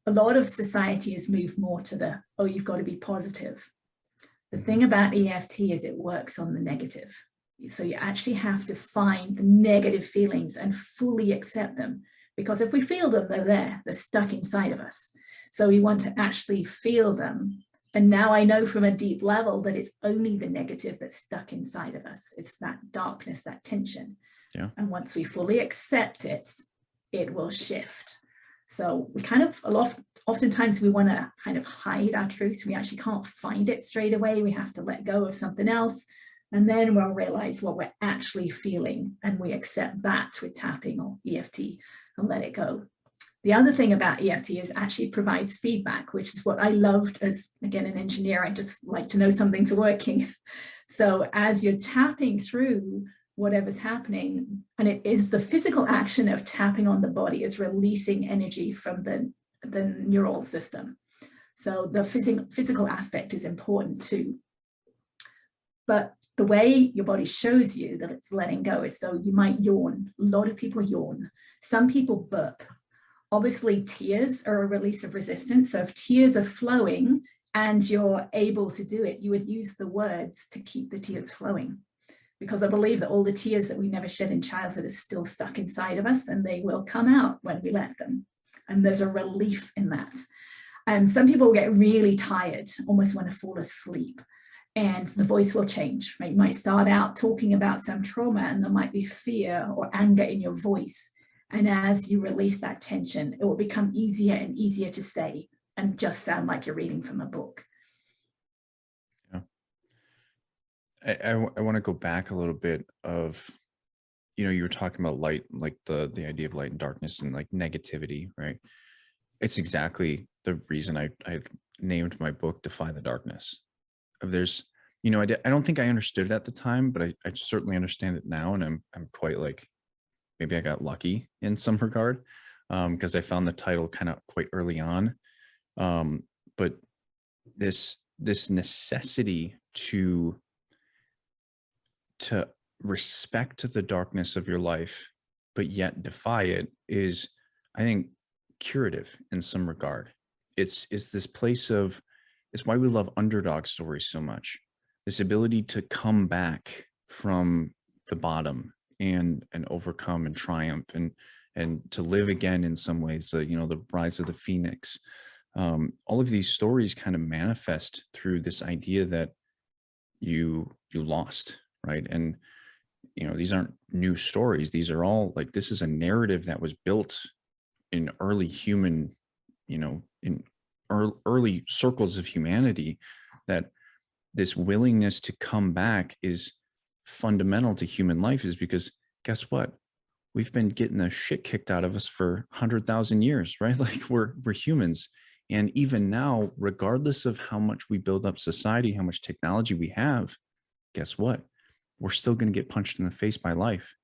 A lot of society has moved more to you've got to be positive. The thing about EFT is it works on the negative. So you actually have to find the negative feelings and fully accept them. Because if we feel them, they're stuck inside of us. So we want to actually feel them. And now I know from a deep level that it's only the negative that's stuck inside of us. It's that darkness, that tension. Yeah. And once we fully accept it, it will shift. So we oftentimes we want to kind of hide our truth. We actually can't find it straight away. We have to let go of something else. And then we'll realize what we're actually feeling. And we accept that with tapping or EFT and let it go. The other thing about EFT is actually provides feedback, which is what I loved as, again, an engineer. I just like to know something's working. So as you're tapping through whatever's happening, and it is the physical action of tapping on the body is releasing energy from the neural system. So the physical aspect is important too. But the way your body shows you that it's letting go is, so you might yawn. A lot of people yawn. Some people burp. Obviously, tears are a release of resistance. So if tears are flowing and you're able to do it, you would use the words to keep the tears flowing. Because I believe that all the tears that we never shed in childhood are still stuck inside of us, and they will come out when we let them. And there's a relief in that. And some people get really tired, almost want to fall asleep. And the voice will change, right? You might start out talking about some trauma, and there might be fear or anger in your voice. And as you release that tension, it will become easier and easier to say and just sound like you're reading from a book. Yeah. I want to go back a little bit of, you were talking about light, like the idea of light and darkness and like negativity, right? It's exactly the reason I named my book Defy the Darkness. There's, I don't think I understood it at the time, but I certainly understand it now. And I'm quite like, maybe I got lucky in some regard, because I found the title kind of quite early on. But this necessity to respect the darkness of your life, but yet defy it is, I think, curative in some regard. It's this place of, it's why we love underdog stories so much. This ability to come back from the bottom and overcome and triumph and to live again in some ways, the rise of the phoenix. All of these stories kind of manifest through this idea that you lost, right? And these aren't new stories. These are all like, this is a narrative that was built in early human, in early circles of humanity, that this willingness to come back is fundamental to human life, is because guess what? We've been getting the shit kicked out of us for 100,000 years, right? Like we're humans, And even now, regardless of how much we build up society, how much technology we have, guess what? We're still going to get punched in the face by life,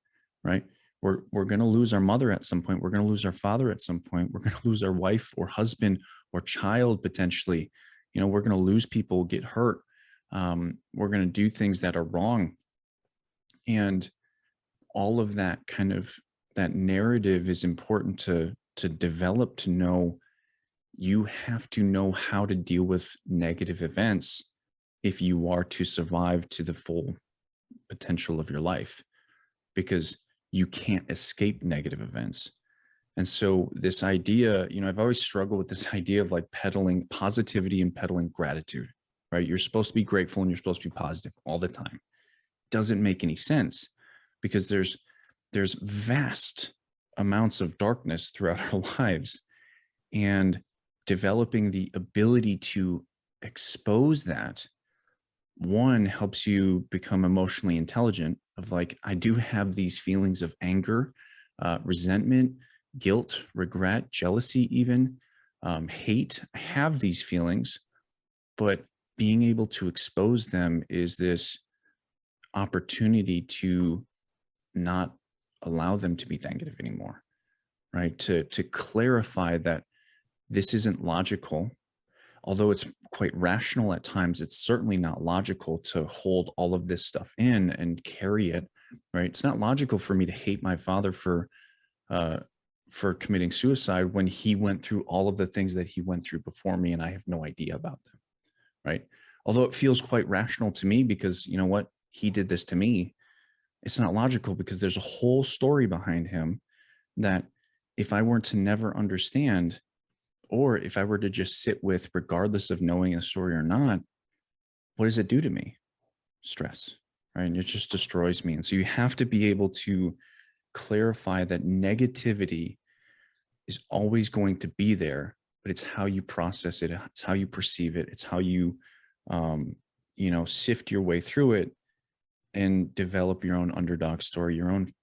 right? We're going to lose our mother at some point. We're going to lose our father at some point. We're going to lose our wife or husband or child potentially. We're going to lose people, get hurt. We're going to do things that are wrong. And all of that that narrative is important to develop, to know. You have to know how to deal with negative events if you are to survive to the full potential of your life, because you can't escape negative events. And so this idea, I've always struggled with this idea of like peddling positivity and peddling gratitude, right? You're supposed to be grateful and you're supposed to be positive all the time. Doesn't make any sense, because there's vast amounts of darkness throughout our lives, and developing the ability to expose that, one, helps you become emotionally intelligent of like, I do have these feelings of anger, resentment, guilt, regret, jealousy, even hate. I have these feelings, but being able to expose them is this opportunity to not allow them to be negative anymore, right? To clarify that this isn't logical. Although it's quite rational at times, it's certainly not logical to hold all of this stuff in and carry it, right? It's not logical for me to hate my father for committing suicide when he went through all of the things that he went through before me and I have no idea about them, right? Although it feels quite rational to me because, you know what, he did this to me. It's not logical because there's a whole story behind him that if I were to never understand, or if I were to just sit with, regardless of knowing a story or not, what does it do to me? Stress, right? And it just destroys me. And so you have to be able to clarify that negativity is always going to be there, but it's how you process it. It's how you perceive it. It's how you, sift your way through it and develop your own underdog story, your own,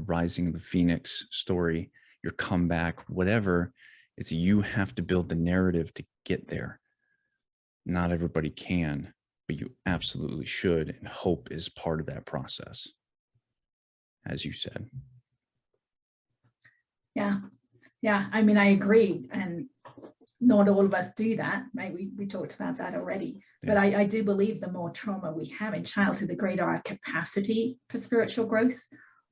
rising of the phoenix story, your comeback, whatever. It's you have to build the narrative to get there. Not everybody can, but you absolutely should. And hope is part of that process, as you said. Yeah. Yeah. I mean, I agree. And not all of us do that, right? We talked about that already. Yeah. But I do believe the more trauma we have in childhood, the greater our capacity for spiritual growth,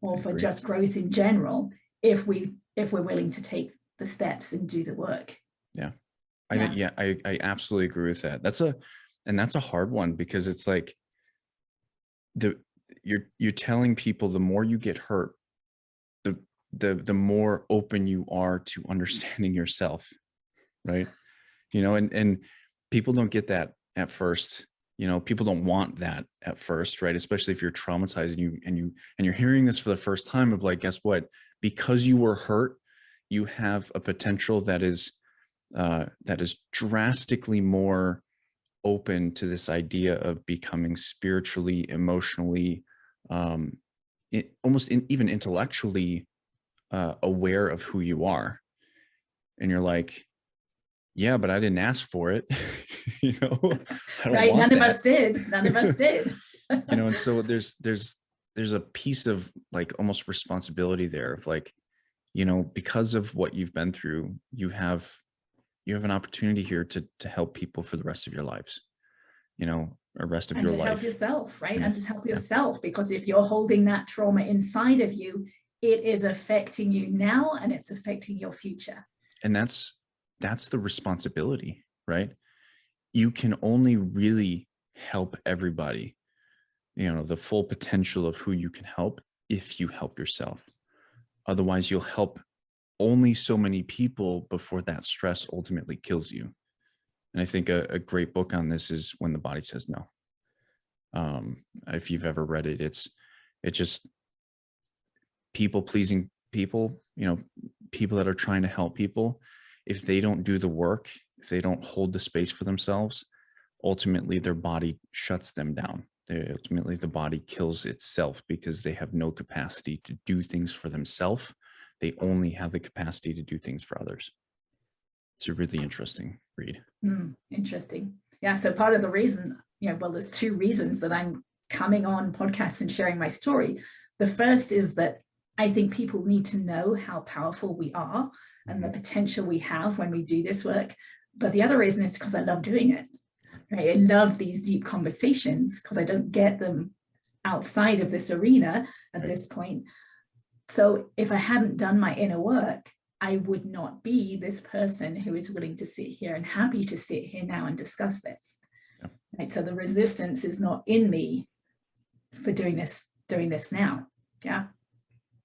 or for just growth in general, if we're willing to take the steps and do the work. Yeah. I absolutely agree with that. That's a hard one, because it's like you're telling people the more you get hurt, the more open you are to understanding yourself, right? And people don't get that at first. People don't want that at first, right? Especially if you're traumatized and you're hearing this for the first time of like, guess what? Because you were hurt, you have a potential that is drastically more open to this idea of becoming spiritually, emotionally, even intellectually aware of who you are. And you're like, yeah, but I didn't ask for it. Right. None of us did. And so there's a piece of like almost responsibility there of like, because of what you've been through, you have an opportunity here to help people for the rest of your lives, or rest of your life. And to help yourself, right? And to help yourself, because if you're holding that trauma inside of you, it is affecting you now and it's affecting your future. And that's the responsibility, right? You can only really help everybody, the full potential of who you can help, if you help yourself. Otherwise, you'll help only so many people before that stress ultimately kills you. And I think a great book on this is When the Body Says No. If you've ever read it, it's just people pleasing people, people that are trying to help people. If they don't do the work, if they don't hold the space for themselves, ultimately their body shuts them down. Ultimately, the body kills itself because they have no capacity to do things for themselves. They only have the capacity to do things for others. It's a really interesting read. Interesting. Yeah. So part of the reason, well, there's two reasons that I'm coming on podcasts and sharing my story. The first is that I think people need to know how powerful we are and the potential we have when we do this work. But the other reason is because I love doing it. Right? I love these deep conversations because I don't get them outside of this arena at this point. So if I hadn't done my inner work, I would not be this person who is willing to sit here and happy to sit here now and discuss this. Yeah. Right? So the resistance is not in me for doing this now. Yeah.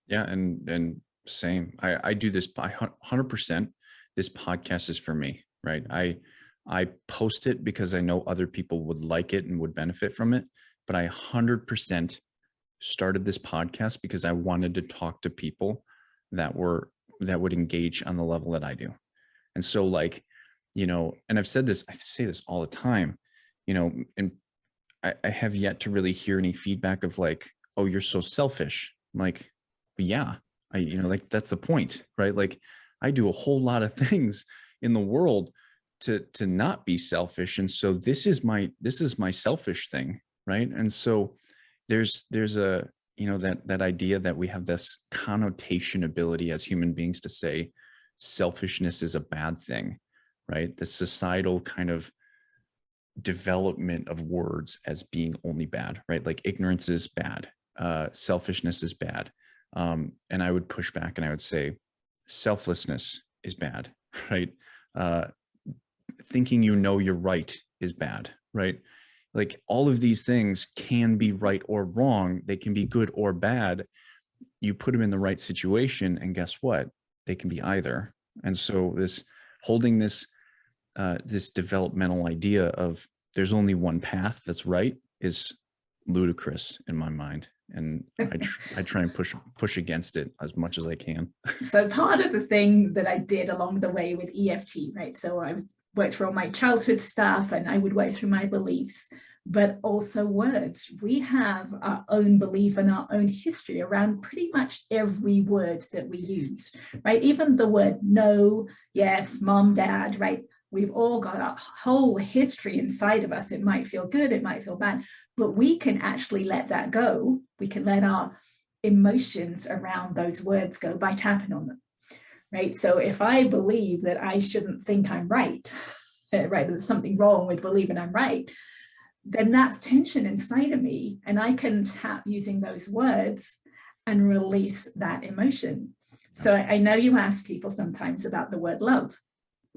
Yeah. And same. I do this by 100%. This podcast is for me, right? I post it because I know other people would like it and would benefit from it. But I 100% started this podcast because I wanted to talk to people that would engage on the level that I do. And so like, and I say this all the time, and I have yet to really hear any feedback of like, oh, you're so selfish. I'm like, yeah, like that's the point, right? Like I do a whole lot of things in the world to not be selfish. And so this is my selfish thing. Right. And so there's a, that idea that we have this connotation ability as human beings to say selfishness is a bad thing, right? The societal kind of development of words as being only bad, right? Like ignorance is bad, selfishness is bad. And I would push back and I would say selflessness is bad, right? Thinking you're right is bad, right? Like all of these things can be right or wrong. They can be good or bad. You put them in the right situation and guess what? They can be either. And so holding this developmental idea of there's only one path that's right is ludicrous in my mind. And I try and push against it as much as I can. So part of the thing that I did along the way with EFT, right? So I worked through all my childhood stuff and I would work through my beliefs, but also words. We have our own belief and our own history around pretty much every word that we use, right? Even the word no, yes, mom, dad, right? We've all got a whole history inside of us. It might feel good, it might feel bad, but we can actually let that go. We can let our emotions around those words go by tapping on them. Right. So if I believe that I shouldn't think I'm right, right, there's something wrong with believing I'm right, then that's tension inside of me. And I can tap using those words and release that emotion. So I know you ask people sometimes about the word love.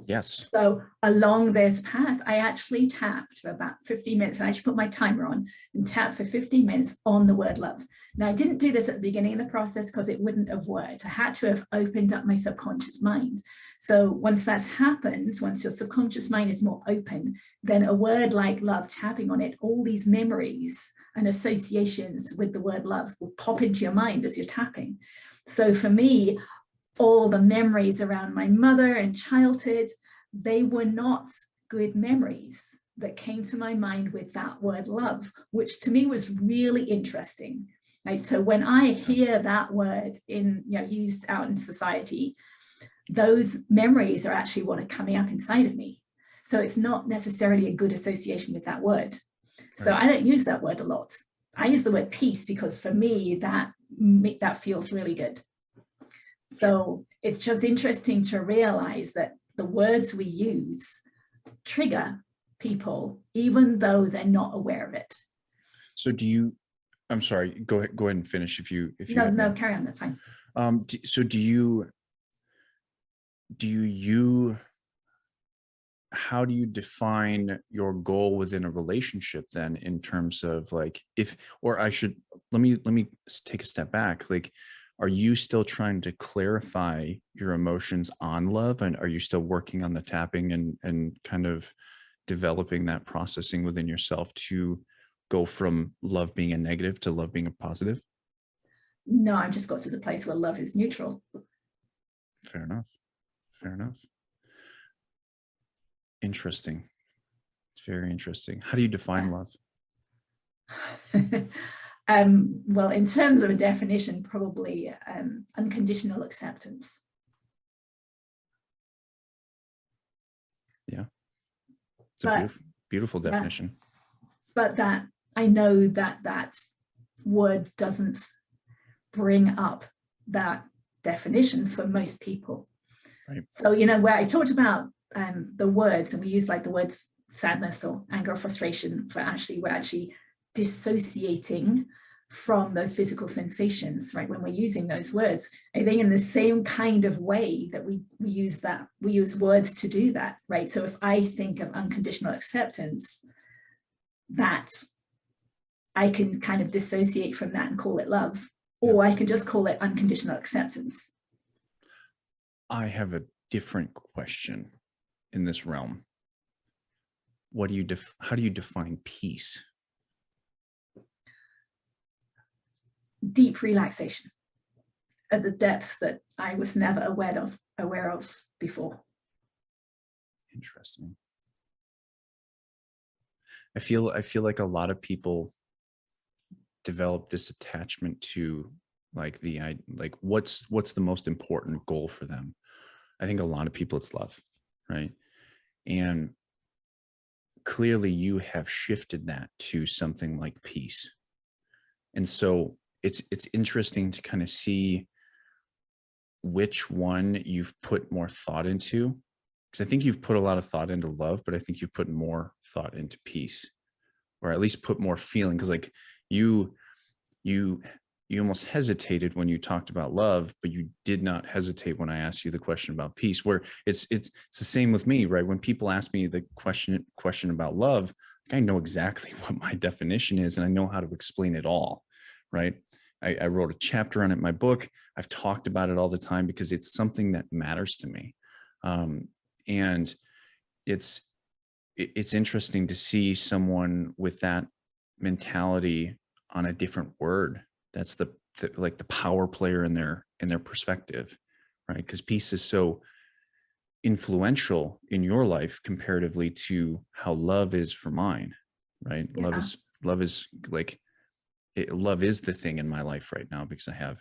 Yes. So along this path, I actually tapped for about 15 minutes. I actually put my timer on and tapped for 15 minutes on the word love. Now, I didn't do this at the beginning of the process because it wouldn't have worked. I had to have opened up my subconscious mind. So once that's happened, once your subconscious mind is more open, then a word like love, tapping on it, all these memories and associations with the word love will pop into your mind as you're tapping. So for me, all the memories around my mother and childhood, they were not good memories that came to my mind with that word love, which to me was really interesting. Right? So when I hear that word used out in society, those memories are actually what are coming up inside of me. So it's not necessarily a good association with that word. So I don't use that word a lot. I use the word peace because for me, that feels really good. So it's just interesting to realize that the words we use trigger people, even though they're not aware of it. So I'm sorry, go ahead and finish if you No, carry on, that's fine. So how do you define your goal within a relationship then in terms of like let me take a step back. Like, are you still trying to clarify your emotions on love? And are you still working on the tapping and kind of developing that processing within yourself to go from love being a negative to love being a positive? No, I've just got to the place where love is neutral. Fair enough. Interesting. It's very interesting. How do you define love? Well, in terms of a definition, probably unconditional acceptance. It's a beautiful, beautiful definition. But that I know that word doesn't bring up that definition for most people. Right. So, where I talked about the words, and we use like the words sadness or anger or frustration for we're actually dissociating from those physical sensations, right? When we're using those words, I think in the same kind of way that we use words to do that, right? So if I think of unconditional acceptance, that I can kind of dissociate from that and call it love, or I can just call it unconditional acceptance. I have a different question in this realm. How do you define peace? Deep relaxation at the depth that I was never aware of before. Interesting. I feel like a lot of people develop this attachment to like what's the most important goal for them. I think a lot of people it's love, right? And clearly you have shifted that to something like peace. And so it's interesting to kind of see which one you've put more thought into, because I think you've put a lot of thought into love, but I think you've put more thought into peace, or at least put more feeling. Because like you almost hesitated when you talked about love, but you did not hesitate when I asked you the question about peace. Where it's the same with me, right? When people ask me the question about love, I know exactly what my definition is, and I know how to explain it all, right? I wrote a chapter on it in my book. I've talked about it all the time because it's something that matters to me. And it's interesting to see someone with that mentality on a different word. That's the power player in their perspective, right? Because peace is so influential in your life comparatively to how love is for mine, right? Yeah. Love is like, love is the thing in my life right now, because I have,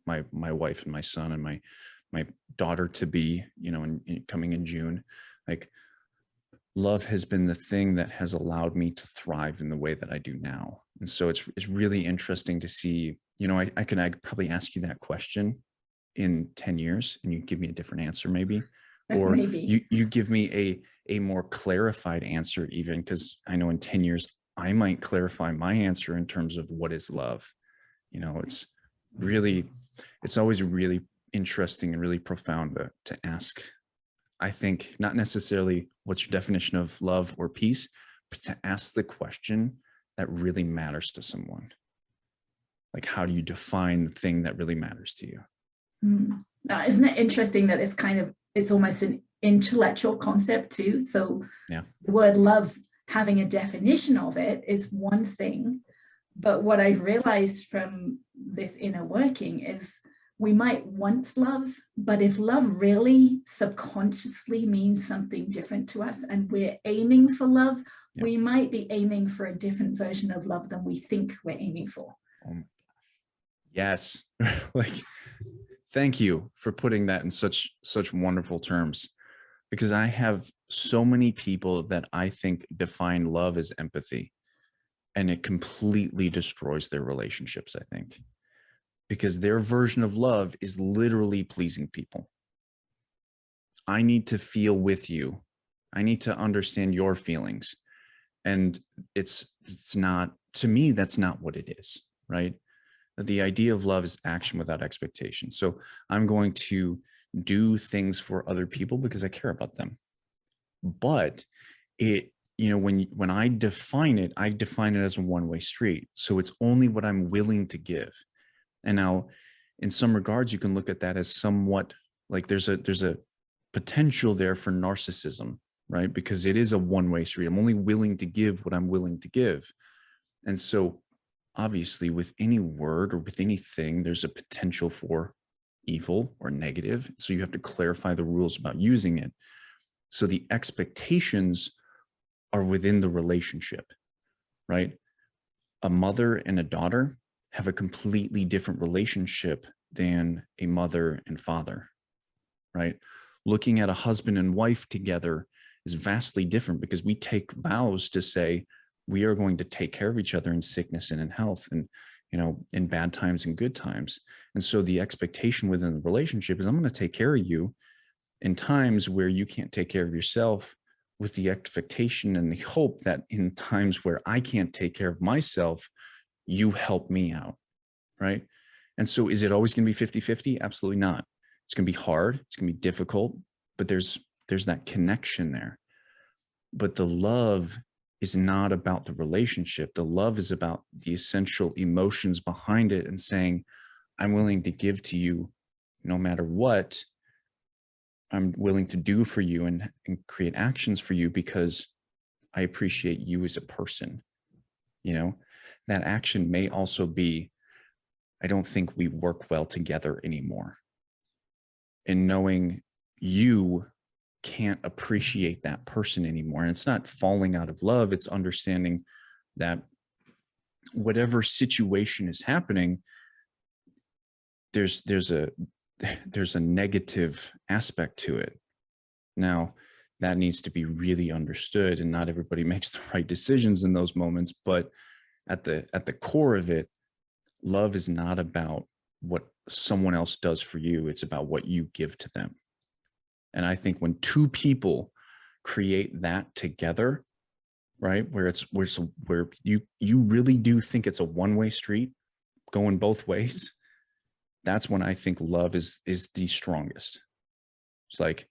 my wife and my son and my daughter to be, coming in June. Like, love has been the thing that has allowed me to thrive in the way that I do now. And so it's really interesting to see, I could probably ask you that question in 10 years and you give me a different answer maybe, or maybe you give me a more clarified answer even, because I know in 10 years, I might clarify my answer in terms of what is love. It's always really interesting and really profound to ask. I think not necessarily what's your definition of love or peace, but to ask the question that really matters to someone. Like, how do you define the thing that really matters to you? Now, isn't it interesting that it's almost an intellectual concept too? So the word love, having a definition of it is one thing, but what I've realized from this inner working is we might want love, but if love really subconsciously means something different to us and we're aiming for love, we might be aiming for a different version of love than we think we're aiming for. Yes. Thank you for putting that in such wonderful terms, because I have so many people that I think define love as empathy, and it completely destroys their relationships, I think, because their version of love is literally pleasing people. I need to feel with you. I need to understand your feelings. And it's not, to me, that's not what it is, right? The idea of love is action without expectation. So I'm going to do things for other people because I care about them. But when I define it as a one-way street. So it's only what I'm willing to give. And now in some regards, you can look at that as somewhat like there's a potential there for narcissism, right? Because it is a one-way street. I'm only willing to give what I'm willing to give. And so obviously with any word or with anything, there's a potential for evil or negative. So you have to clarify the rules about using it. So the expectations are within the relationship, right? A mother and a daughter have a completely different relationship than a mother and father, right? Looking at a husband and wife together is vastly different, because we take vows to say we are going to take care of each other in sickness and in health, and, you know, in bad times and good times. And so the expectation within the relationship is, I'm going to take care of you in times where you can't take care of yourself, with the expectation and the hope that in times where I can't take care of myself, you help me out. Right. And so is it always going to be 50-50? Absolutely not. It's going to be hard. It's going to be difficult, but there's that connection there. But the love is not about the relationship. The love is about the essential emotions behind it, and saying, I'm willing to give to you no matter what. I'm willing to do for you and create actions for you because I appreciate you as a person. You know, that action may also be, I don't think we work well together anymore. And knowing you can't appreciate that person anymore. And it's not falling out of love. It's understanding that whatever situation is happening, there's a negative aspect to it. Now, that needs to be really understood, and not everybody makes the right decisions in those moments. But at the core of it, love is not about what someone else does for you. It's about what you give to them. And I think when two people create that together, right, where you really do think it's a one-way street going both ways, that's when I think love is the strongest. It's like,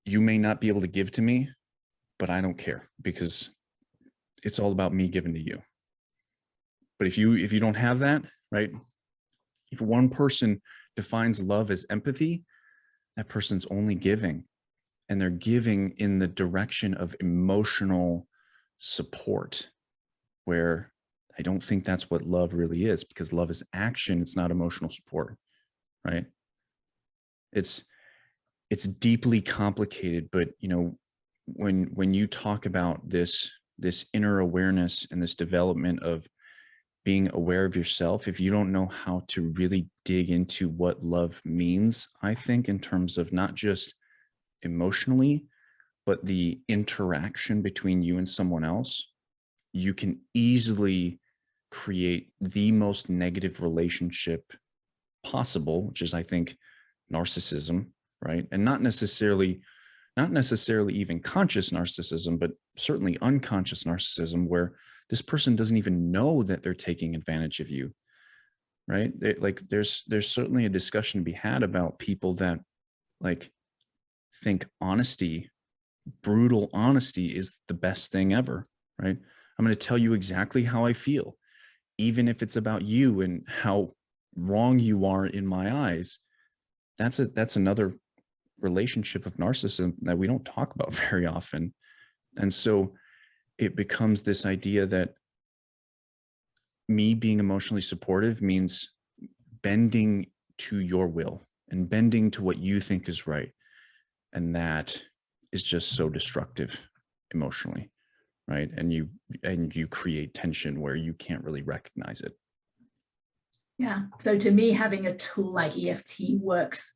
you may not be able to give to me, but I don't care, because it's all about me giving to you. But if you don't have that, right? If one person defines love as empathy, that person's only giving, and they're giving in the direction of emotional support, where I don't think that's what love really is, because love is action. It's not emotional support, right? It's deeply complicated, but you know, when you talk about this inner awareness and this development of being aware of yourself, if you don't know how to really dig into what love means, I think in terms of not just emotionally, but the interaction between you and someone else, you can easily create the most negative relationship possible, which is, I think, narcissism, right? And not necessarily even conscious narcissism, but certainly unconscious narcissism, where this person doesn't even know that they're taking advantage of you, right? There's certainly a discussion to be had about people that like think honesty, brutal honesty, is the best thing ever, right? I'm going to tell you exactly how I feel, even if it's about you and how wrong you are in my eyes. That's another relationship of narcissism that we don't talk about very often. And so it becomes this idea that me being emotionally supportive means bending to your will and bending to what you think is right. And that is just so destructive emotionally, right? And you create tension where you can't really recognize it. Yeah. So to me, having a tool like EFT works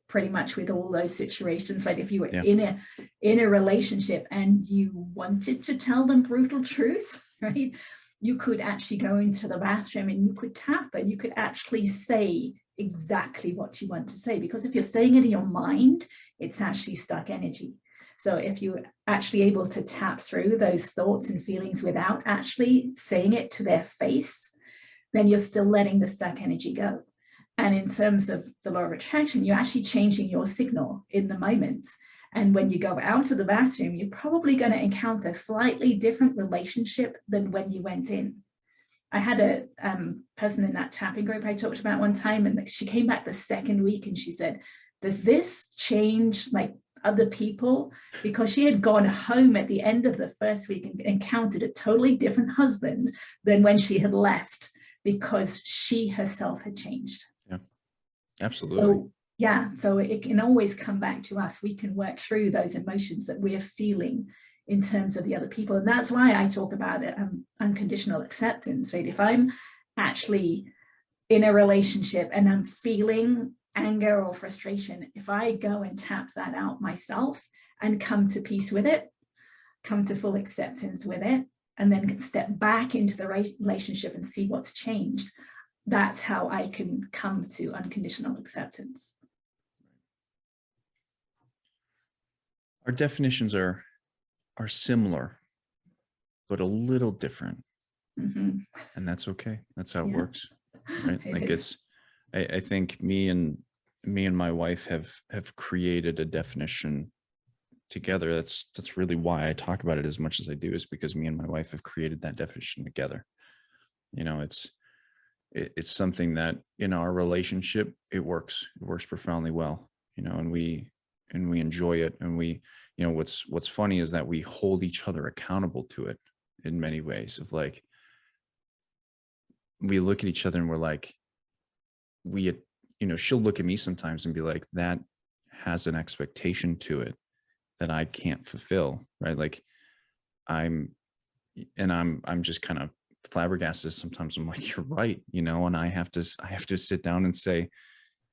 pretty much with all those situations, right? If you were in a relationship and you wanted to tell them brutal truth, right, you could actually go into the bathroom and you could tap, and you could actually say exactly what you want to say, because if you're saying it in your mind, it's actually stuck energy. So if you're actually able to tap through those thoughts and feelings without actually saying it to their face, then you're still letting the stuck energy go. And in terms of the law of attraction, you're actually changing your signal in the moment. And when you go out of the bathroom, you're probably going to encounter a slightly different relationship than when you went in. I had a person in that tapping group I talked about one time, and she came back the second week and she said, does this change like other people? Because she had gone home at the end of the first week and encountered a totally different husband than when she had left, because she herself had changed. Yeah, absolutely. So it can always come back to us. We can work through those emotions that we're feeling in terms of the other people. And that's why I talk about it, unconditional acceptance, right? If I'm actually in a relationship and I'm feeling anger or frustration, if I go and tap that out myself and come to peace with it, come to full acceptance with it, and then step back into the relationship and see what's changed. That's how I can come to unconditional acceptance. Our definitions are similar, but a little different. Mm-hmm. And that's okay. That's how it works, right? I think me and my wife have created a definition together. That's really why I talk about it as much as I do, is because me and my wife have created that definition together. It's something that in our relationship, it works profoundly well, and we enjoy it. And we, what's funny is that we hold each other accountable to it in many ways. Of like, we look at each other and we're like, she'll look at me sometimes and be like, that has an expectation to it that I can't fulfill, right? Like I'm just kind of flabbergasted sometimes. I'm like, you're right, and I have to sit down and say,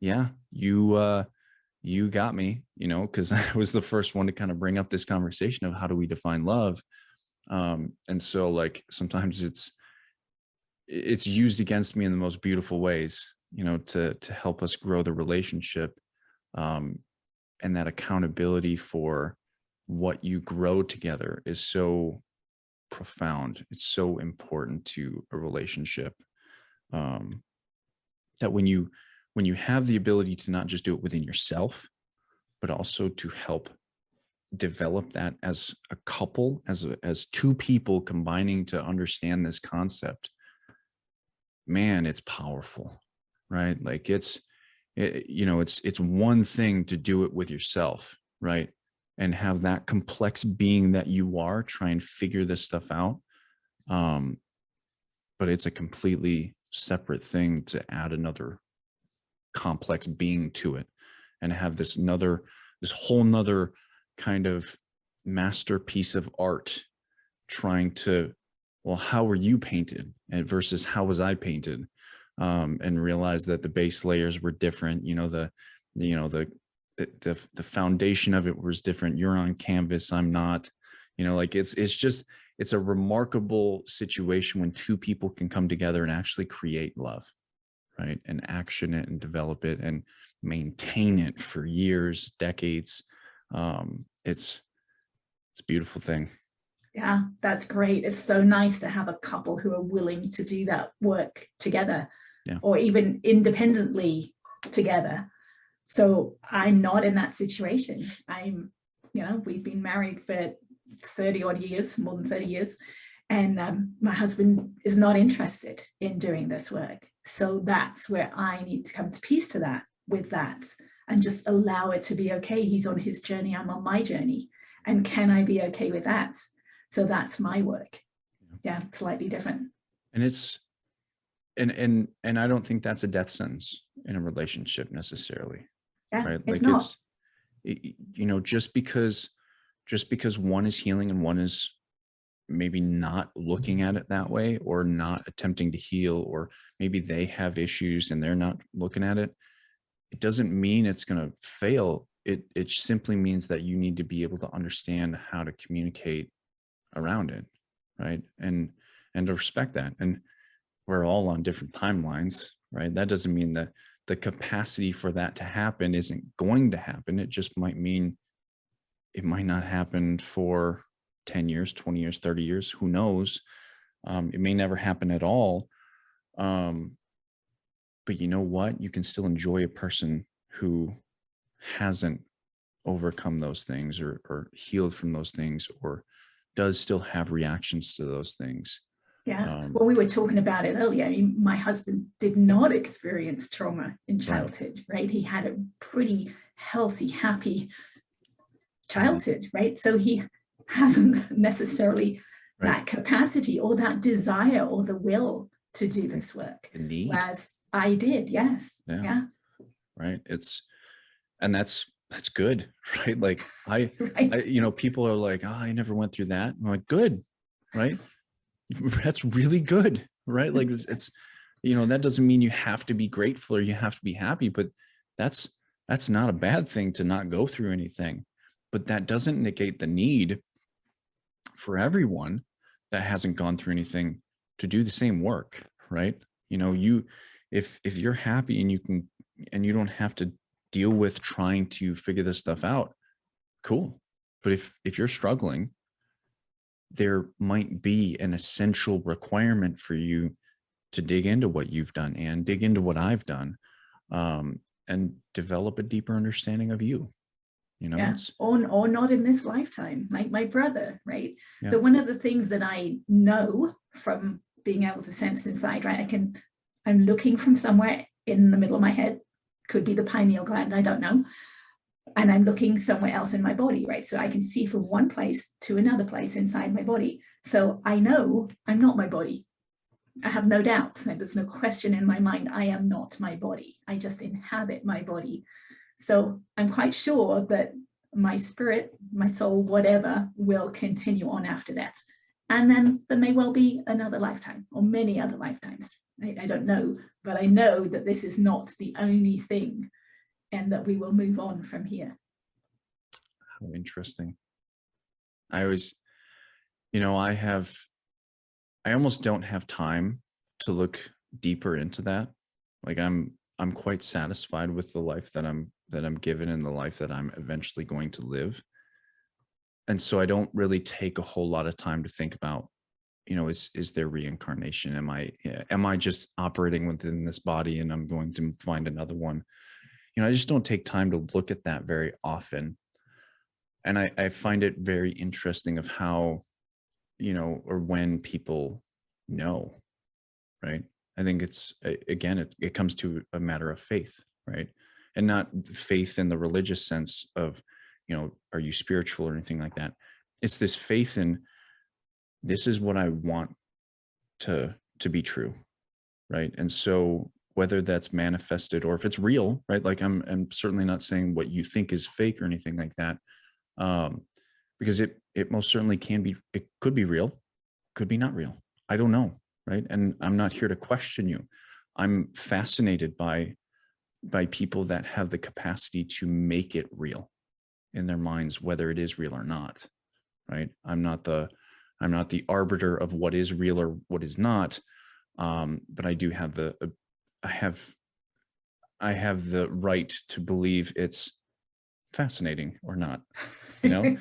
yeah, you got me, because I was the first one to kind of bring up this conversation of how do we define love. And so like sometimes it's used against me in the most beautiful ways, to help us grow the relationship. And that accountability for what you grow together is so profound. It's so important to a relationship. That when you have the ability to not just do it within yourself, but also to help develop that as a couple, as two people combining to understand this concept, man, it's powerful, right? Like it's one thing to do it with yourself, right? And have that complex being that you are, try and figure this stuff out. But it's a completely separate thing to add another complex being to it and have this whole nother kind of masterpiece of art trying to, well, how were you painted versus how was I painted? And realize that the base layers were different. The foundation of it was different. You're on canvas, I'm not. It's a remarkable situation when two people can come together and actually create love, right? And action it and develop it and maintain it for years, decades. It's a beautiful thing. Yeah, that's great. It's so nice to have a couple who are willing to do that work together, or even independently together. So I'm not in that situation. We've been married for 30 odd years, more than 30 years. And my husband is not interested in doing this work. So that's where I need to come to peace with that and just allow it to be okay. He's on his journey, I'm on my journey. And can I be okay with that? So that's my work. Yeah, slightly different. And it's, and I don't think that's a death sentence in a relationship necessarily. Yeah, right? it's Like not. Just because one is healing and one is maybe not looking at it that way, or not attempting to heal, or maybe they have issues and they're not looking at it, it doesn't mean it's going to fail. It simply means that you need to be able to understand how to communicate around it, right? And to respect that. And we're all on different timelines, right? That doesn't mean that the capacity for that to happen isn't going to happen. It just might mean it might not happen for 10 years, 20 years, 30 years, who knows? It may never happen at all. But you know what? You can still enjoy a person who hasn't overcome those things or healed from those things, or does still have reactions to those things. Yeah. Well, we were talking about it earlier. My husband did not experience trauma in childhood, right? He had a pretty healthy, happy childhood, right? So he hasn't necessarally that capacity or that desire or the will to do this work. Whereas I did, yes. Yeah. Right. That's good, right? Like I people are like, oh, I never went through that. I'm like, good, right? That's really good, right? Like it's that doesn't mean you have to be grateful or you have to be happy, but that's not a bad thing to not go through anything. but that doesn't negate the need for everyone that hasn't gone through anything to do the same work, right? You know, if you're happy and you can, and you don't have to deal with trying to figure this stuff out, cool. But if you're struggling, there might be an essential requirement for you to dig into what you've done and dig into what I've done, and develop a deeper understanding of you. You know, Yeah, it's or not in this lifetime, like my brother, right? yeah. So one of the things that I know from being able to sense inside, right? I'm looking from somewhere in the middle of my head, could be the pineal gland, I don't know. And I'm looking somewhere else in my body, right? So I can see from one place to another place inside my body. So I know I'm not my body. I have no doubts. There's no question in my mind. I am not my body. I just inhabit my body. So I'm quite sure that my spirit, my soul, whatever, will continue on after death. And then there may well be another lifetime or many other lifetimes. I don't know, but I know that this is not the only thing and that we will move on from here. How interesting. I always, you know, I almost don't have time to look deeper into that. Like I'm quite satisfied with the life that I'm given and the life that I'm eventually going to live. And so I don't really take a whole lot of time to think about, you know, is there reincarnation? Am I just operating within this body and I'm going to find another one? You know, I just don't take time to look at that very often. And I find it very interesting of how, you know, or when people know, right? I think it's, again, it comes to a matter of faith, right? And not faith in the religious sense of, you know, are you spiritual or anything like that? It's this faith in, this is what I want to be true, right? And so whether that's manifested or if it's real, right? Like I'm certainly not saying what you think is fake or anything like that, because it most certainly can be. It could be real, could be not real. I don't know, right? And I'm not here to question you. I'm fascinated by people that have the capacity to make it real in their minds, whether it is real or not, right? I'm not the arbiter of what is real or what is not, but I do have I have the right to believe it's fascinating or not, you know.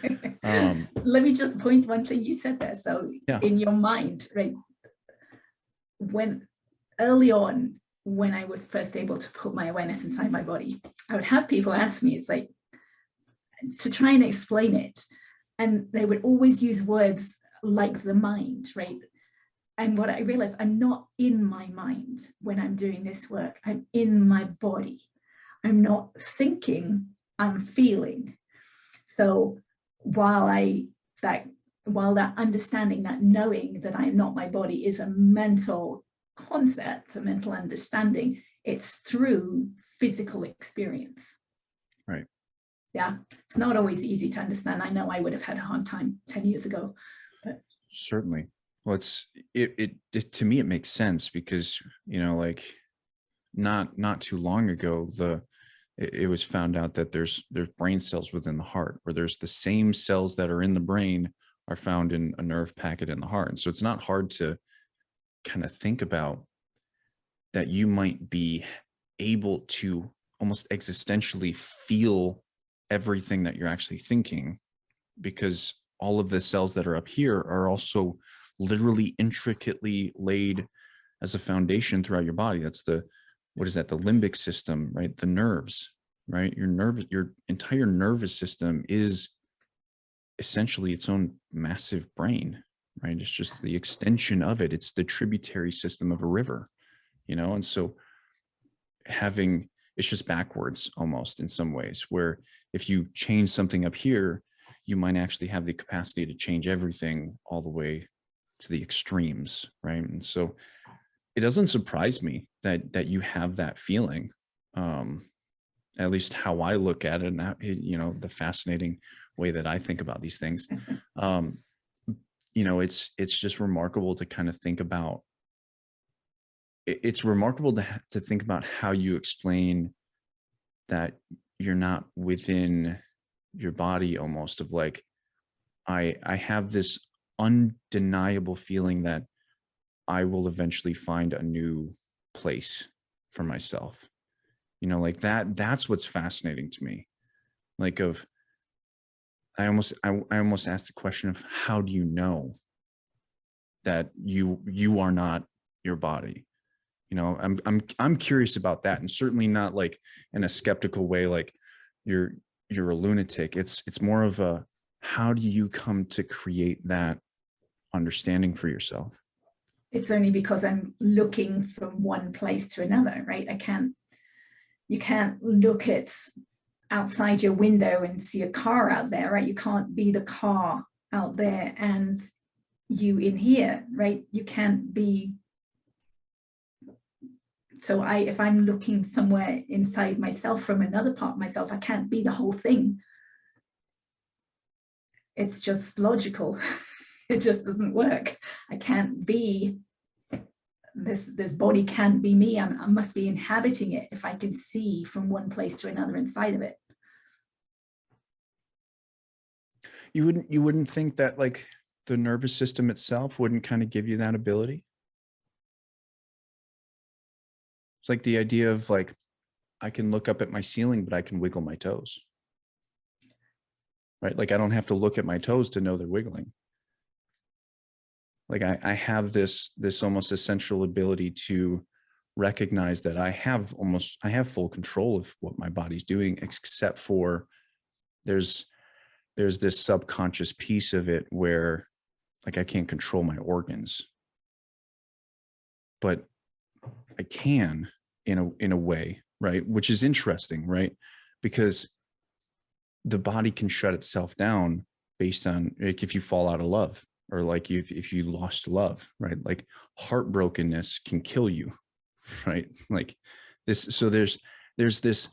Let me just point one thing you said there. So Yeah. in your mind, right, when early on, when I was first able to put my awareness inside my body, I would have people ask me, it's like, to try and explain it, and they would always use words like the mind, right? And what I realized, I'm not in my mind when I'm doing this work. I'm in my body. I'm not thinking, I'm feeling. So while that understanding, that knowing that I'm not my body is a mental concept, a mental understanding, it's through physical experience. Right. Yeah, it's not always easy to understand. I know I would have had a hard time 10 years ago, but certainly. Well, it to me it makes sense because, you know, like not too long ago, it was found out that there's brain cells within the heart, where there's the same cells that are in the brain are found in a nerve packet in the heart. And so it's not hard to kind of think about that you might be able to almost existentially feel everything that you're actually thinking, because all of the cells that are up here are also literally intricately laid as a foundation throughout your body. That's what is that? The limbic system, right? The nerves, right? Your entire nervous system is essentially its own massive brain, right? It's just the extension of it. It's the tributary system of a river, you know? And so it's just backwards almost in some ways, where if you change something up here, you might actually have the capacity to change everything all the way to the extremes, right? And so it doesn't surprise me that you have that feeling, at least how I look at it, and you know, the fascinating way that I think about these things. You know, it's just remarkable to kind of think about. It's remarkable to think about how you explain that you're not within your body almost, of like, I have this undeniable feeling that I will eventually find a new place for myself. Like that's what's fascinating to me. Like I almost asked the question of, how do you know that you are not your body? I'm curious about that, and certainly not like in a skeptical way, like you're a lunatic. It's more of a, how do you come to create that understanding for yourself? It's only because I'm looking from one place to another, right? You can't look at outside your window and see a car out there, right? You can't be the car out there and you in here, right? You can't be. So if I'm looking somewhere inside myself from another part of myself, I can't be the whole thing. It's just logical. It just doesn't work. I can't be this body, can't be me. I must be inhabiting it if I can see from one place to another inside of it. You wouldn't think that like the nervous system itself wouldn't kind of give you that ability? It's like the idea of like, I can look up at my ceiling, but I can wiggle my toes. Right? Like I don't have to look at my toes to know they're wiggling. Like I have this almost essential ability to recognize that I have full control of what my body's doing, except for there's this subconscious piece of it where like I can't control my organs, but I can in a way, right? Which is interesting, right? Because the body can shut itself down based on, like, if you fall out of love, or like if you lost love, right? Like heartbrokenness can kill you, right? Like this. So there's this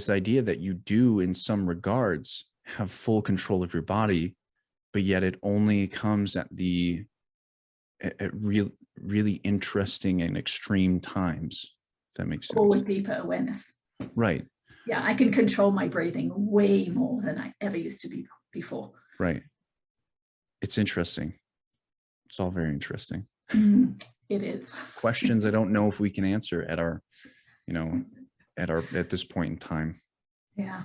idea that you do in some regards have full control of your body, but yet it only comes at really interesting and extreme times. If that makes sense. Or with deeper awareness. Right. Yeah, I can control my breathing way more than I ever used to be before. Right. It's interesting. It's all very interesting. It is. Questions I don't know if we can answer at our, at this point in time. Yeah.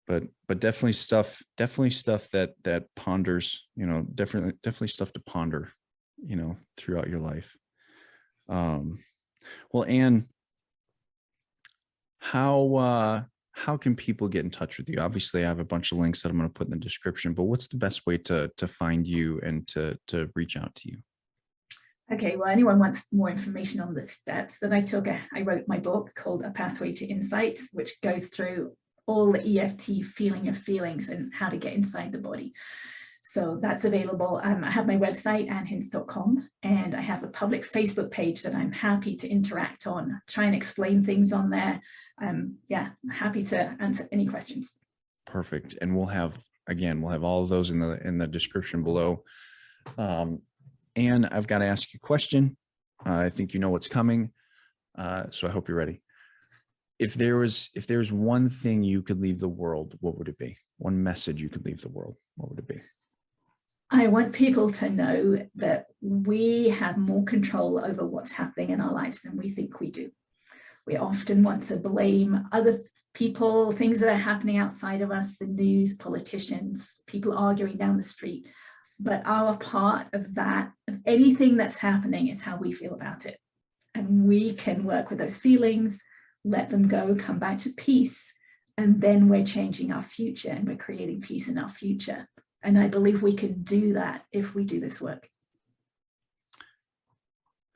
But definitely stuff that ponders, definitely stuff to ponder, throughout your life. Well, Ann, how can people get in touch with you? Obviously, I have a bunch of links that I'm going to put in the description, but what's the best way to find you and to reach out to you? Okay, well, anyone wants more information on the steps that I took, I wrote my book called A Pathway to Insight, which goes through all the EFT feeling of feelings and how to get inside the body. So that's available. I have my website, annhince.com, and I have a public Facebook page that I'm happy to interact on, try and explain things on there. Yeah, happy to answer any questions. Perfect. And we'll have all of those in the description below. And I've got to ask you a question. I think you know what's coming. So I hope you're ready. If there was one thing you could leave the world, what would it be? One message you could leave the world, what would it be? I want people to know that we have more control over what's happening in our lives than we think we do. We often want to blame other people, things that are happening outside of us, the news, politicians, people arguing down the street. But our part of that, of anything that's happening, is how we feel about it. And we can work with those feelings, let them go, come back to peace. And then we're changing our future and we're creating peace in our future. And I believe we can do that if we do this work.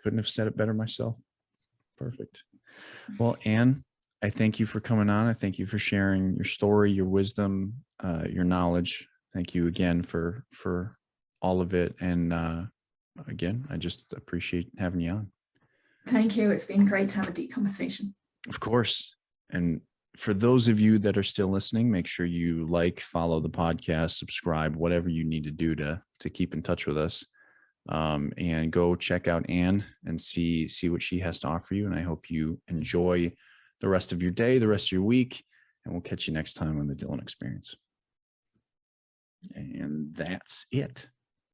Couldn't have said it better myself. Perfect. Well, Ann, I thank you for coming on. I thank you for sharing your story, your wisdom, your knowledge. Thank you again for all of it. And again, I just appreciate having you on. Thank you. It's been great to have a deep conversation. Of course. And for those of you that are still listening, make sure you follow the podcast, subscribe, whatever you need to do to keep in touch with us. And go check out Ann and see what she has to offer you. And I hope you enjoy the rest of your day, the rest of your week, And we'll catch you next time on the Dylan Experience. And that's it.